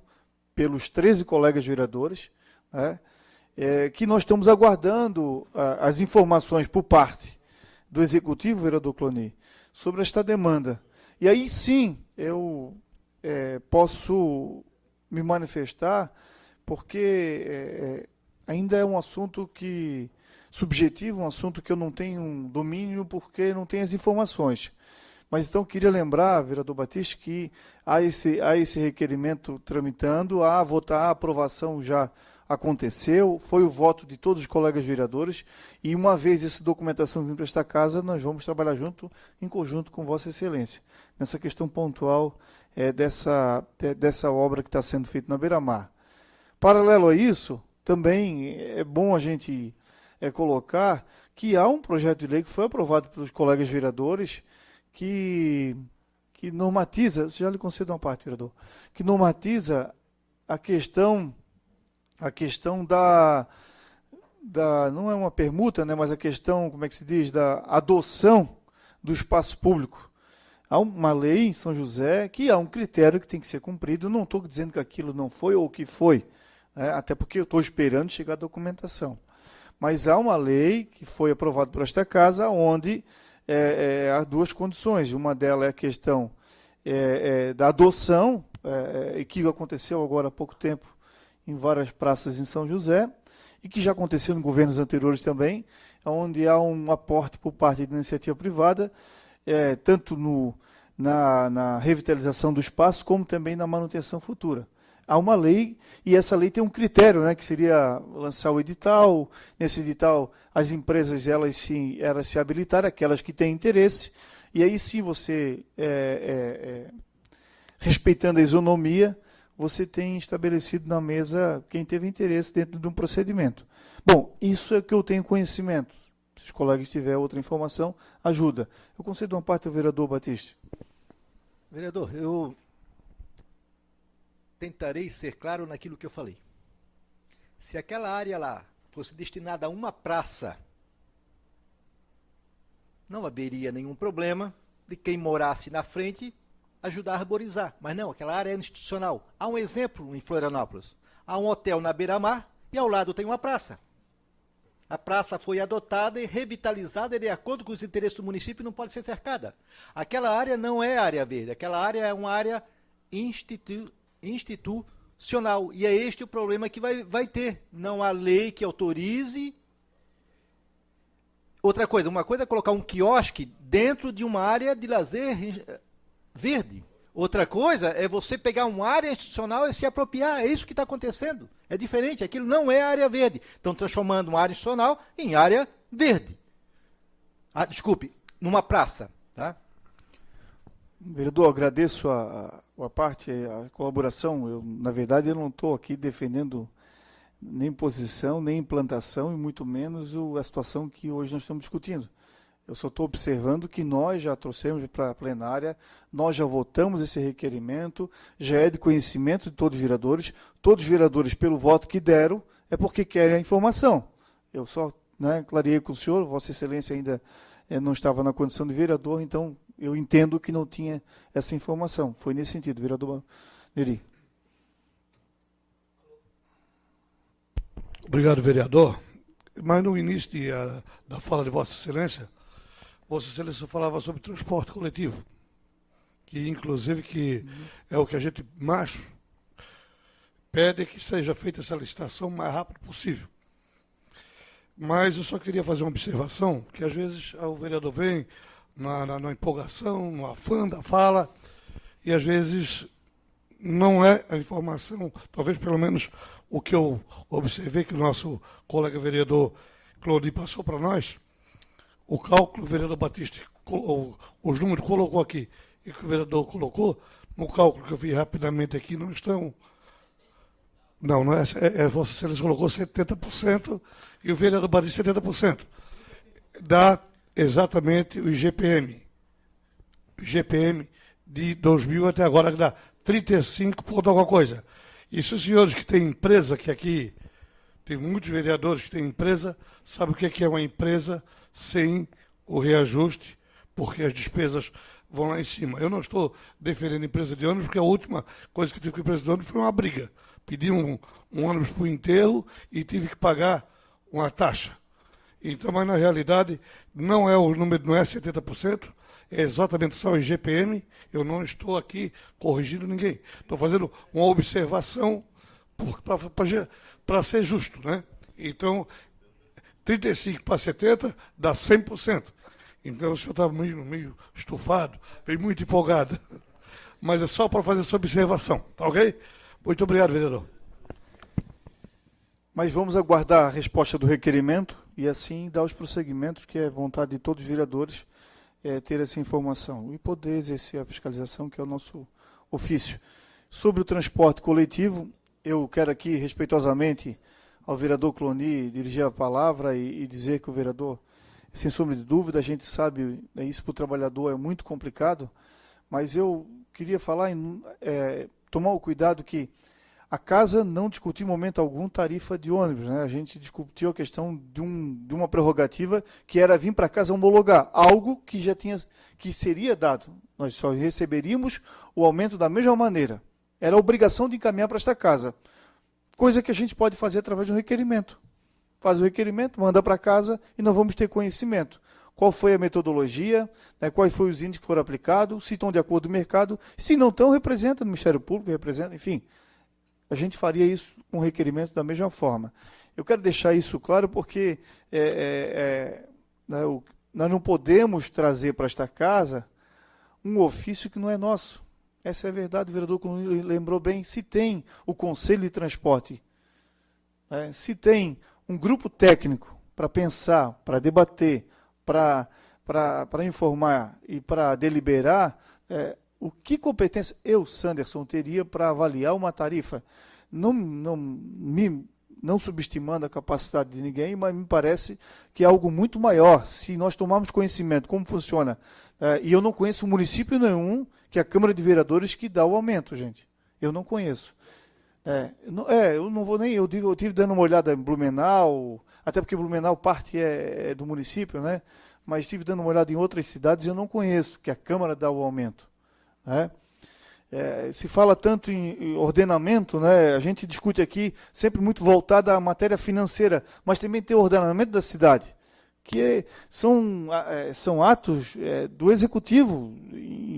pelos 13 colegas vereadores, né? Que nós estamos aguardando as informações por parte do Executivo, vereador Cloni, sobre esta demanda. E aí sim, eu posso me manifestar, porque ainda é um assunto subjetivo, um assunto que eu não tenho domínio, porque não tenho as informações. Mas então queria lembrar, vereador Batista, que há esse requerimento tramitando, a aprovação já aconteceu, foi o voto de todos os colegas vereadores, e uma vez essa documentação vir para esta casa, nós vamos trabalhar em conjunto com Vossa Excelência, nessa questão pontual dessa obra que está sendo feita na Beira-Mar. Paralelo a isso, também é bom a gente colocar que há um projeto de lei que foi aprovado pelos colegas vereadores que normatiza, já lhe concedo uma parte, vereador, que normatiza a questão da não é uma permuta, né, mas a questão, como é que se diz, da adoção do espaço público. Há uma lei em São José que há um critério que tem que ser cumprido. Não estou dizendo que aquilo não foi ou que foi, né, até porque eu estou esperando chegar a documentação. Mas há uma lei que foi aprovada por esta casa, onde há duas condições. Uma delas é a questão da adoção, que aconteceu agora há pouco tempo em várias praças em São José, e que já aconteceu em governos anteriores também, onde há um aporte por parte da iniciativa privada, tanto na revitalização do espaço, como também na manutenção futura. Há uma lei, e essa lei tem um critério, né, que seria lançar o edital. Nesse edital, as empresas elas se habilitarem, aquelas que têm interesse, e aí sim você, respeitando a isonomia, você tem estabelecido na mesa quem teve interesse dentro de um procedimento. Bom, isso é o que eu tenho conhecimento. Se os colegas tiverem outra informação, ajuda. Eu concedo uma parte ao vereador Batista. Vereador, eu tentarei ser claro naquilo que eu falei. Se aquela área lá fosse destinada a uma praça, não haveria nenhum problema de quem morasse na frente ajudar a arborizar. Mas não, aquela área é institucional. Há um exemplo em Florianópolis. Há um hotel na beira-mar e ao lado tem uma praça. A praça foi adotada e revitalizada de acordo com os interesses do município e não pode ser cercada. Aquela área não é área verde, aquela área é uma área institucional. E é este o problema que vai ter. Não há lei que autorize. Outra coisa, uma coisa é colocar um quiosque dentro de uma área de lazer verde. Outra coisa é você pegar uma área institucional e se apropriar. É isso que está acontecendo. É diferente. Aquilo não é área verde. Estão transformando uma área institucional em área verde. Desculpe, numa praça. Tá? Vereador, agradeço a colaboração. Na verdade, eu não estou aqui defendendo nem posição, nem implantação, e muito menos a situação que hoje nós estamos discutindo. Eu só estou observando que nós já trouxemos para a plenária, nós já votamos esse requerimento, já é de conhecimento de todos os vereadores, pelo voto que deram, é porque querem a informação. Eu só clareei com o senhor, Vossa Excelência ainda não estava na condição de vereador, então eu entendo que não tinha essa informação. Foi nesse sentido, vereador Neri. Obrigado, vereador. Mas no início da fala de Vossa Excelência falava sobre transporte coletivo, que inclusive é o que a gente mais pede, que seja feita essa licitação o mais rápido possível. Mas eu só queria fazer uma observação, que às vezes o vereador vem na empolgação, no afã da fala, e às vezes não é a informação, talvez pelo menos o que eu observei que o nosso colega vereador Clodi passou para nós, o cálculo, o vereador Batista, os números colocou aqui e que o vereador colocou, no cálculo que eu vi rapidamente aqui, não estão... Não é Vossa Excelência colocou 70% e o vereador Batista 70%. Dá exatamente o IGPM. O IGPM de 2000 até agora, que dá 35 ponto alguma coisa. E se os senhores que têm empresa, que aqui tem muitos vereadores que têm empresa, sabem o que é uma empresa sem o reajuste, porque as despesas vão lá em cima. Eu não estou defendendo empresa de ônibus, porque a última coisa que eu tive com a empresa de ônibus foi uma briga. Pedi um ônibus para o enterro e tive que pagar uma taxa. Então, mas na realidade, não é o número, não é 70%, é exatamente só o IGPM. Eu não estou aqui corrigindo ninguém. Estou fazendo uma observação para ser justo, né? Então, 35 para 70 dá 100%. Então o senhor está meio estufado, meio muito empolgado. Mas é só para fazer essa observação, tá ok? Muito obrigado, vereador. Mas vamos aguardar a resposta do requerimento e assim dar os prosseguimentos, que é vontade de todos os vereadores ter essa informação e poder exercer a fiscalização, que é o nosso ofício. Sobre o transporte coletivo, eu quero aqui, respeitosamente, ao vereador Cloni dirigir a palavra e dizer que o vereador, sem sombra de dúvida, a gente sabe, isso para o trabalhador é muito complicado, mas eu queria falar, tomar o cuidado que a casa não discutiu em momento algum tarifa de ônibus, né? A gente discutiu a questão de uma prerrogativa que era vir para casa homologar, algo que já tinha, que seria dado. Nós só receberíamos o aumento da mesma maneira. Era a obrigação de encaminhar para esta casa. Coisa que a gente pode fazer através de um requerimento. Faz o requerimento, manda para casa e nós vamos ter conhecimento. Qual foi a metodologia, né, quais foram os índices que foram aplicados, se estão de acordo com o mercado, se não estão, representa no Ministério Público, representa, enfim. A gente faria isso com requerimento da mesma forma. Eu quero deixar isso claro porque nós não podemos trazer para esta casa um ofício que não é nosso. Essa é a verdade, o vereador lembrou bem. Se tem o Conselho de Transporte, se tem um grupo técnico para pensar, para debater, para informar e para deliberar, o que competência eu, Sanderson, teria para avaliar uma tarifa? Não subestimando a capacidade de ninguém, mas me parece que é algo muito maior. Se nós tomarmos conhecimento como funciona, e eu não conheço município nenhum que a Câmara de Vereadores que dá o aumento, gente. Eu não conheço. Eu não vou nem... Eu tive dando uma olhada em Blumenau, até porque Blumenau parte é do município, né? Mas estive dando uma olhada em outras cidades e eu não conheço que a Câmara dá o aumento. Se fala tanto em ordenamento, né? A gente discute aqui sempre muito voltado à matéria financeira, mas também tem o ordenamento da cidade, que são atos do Executivo,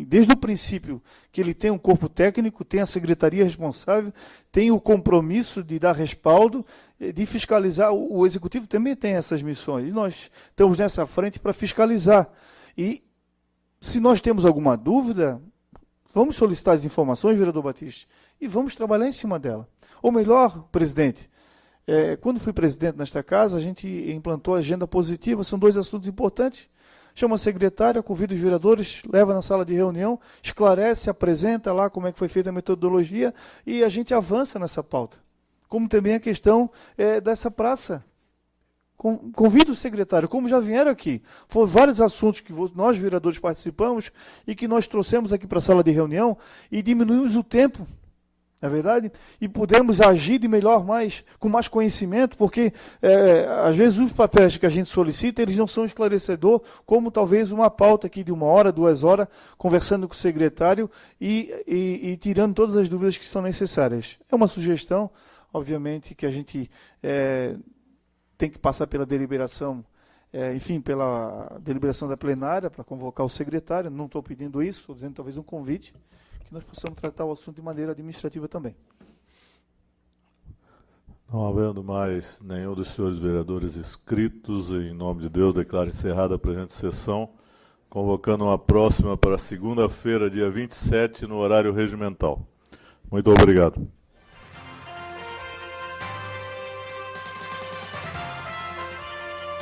desde o princípio, que ele tem um corpo técnico, tem a secretaria responsável, tem o compromisso de dar respaldo, de fiscalizar. O Executivo também tem essas missões, e nós estamos nessa frente para fiscalizar. E se nós temos alguma dúvida, vamos solicitar as informações, vereador Batista, e vamos trabalhar em cima dela. Ou melhor, presidente, quando fui presidente nesta casa, a gente implantou a agenda positiva, são 2 assuntos importantes. Chama a secretária, convida os vereadores, leva na sala de reunião, esclarece, apresenta lá como é que foi feita a metodologia e a gente avança nessa pauta. Como também a questão dessa praça. Convido o secretário, como já vieram aqui, foram vários assuntos que nós, vereadores, participamos e que nós trouxemos aqui para a sala de reunião e diminuímos o tempo, não é verdade? E pudemos agir de melhor, com mais conhecimento, porque às vezes os papéis que a gente solicita, eles não são esclarecedores, como talvez uma pauta aqui de 1 hora, 2 horas, conversando com o secretário e tirando todas as dúvidas que são necessárias. É uma sugestão, obviamente, que a gente... tem que passar pela deliberação, pela deliberação da plenária, para convocar o secretário. Não estou pedindo isso, estou dizendo talvez um convite, que nós possamos tratar o assunto de maneira administrativa também. Não havendo mais nenhum dos senhores vereadores inscritos, em nome de Deus, declaro encerrada a presente sessão, convocando uma próxima para segunda-feira, dia 27, no horário regimental. Muito obrigado.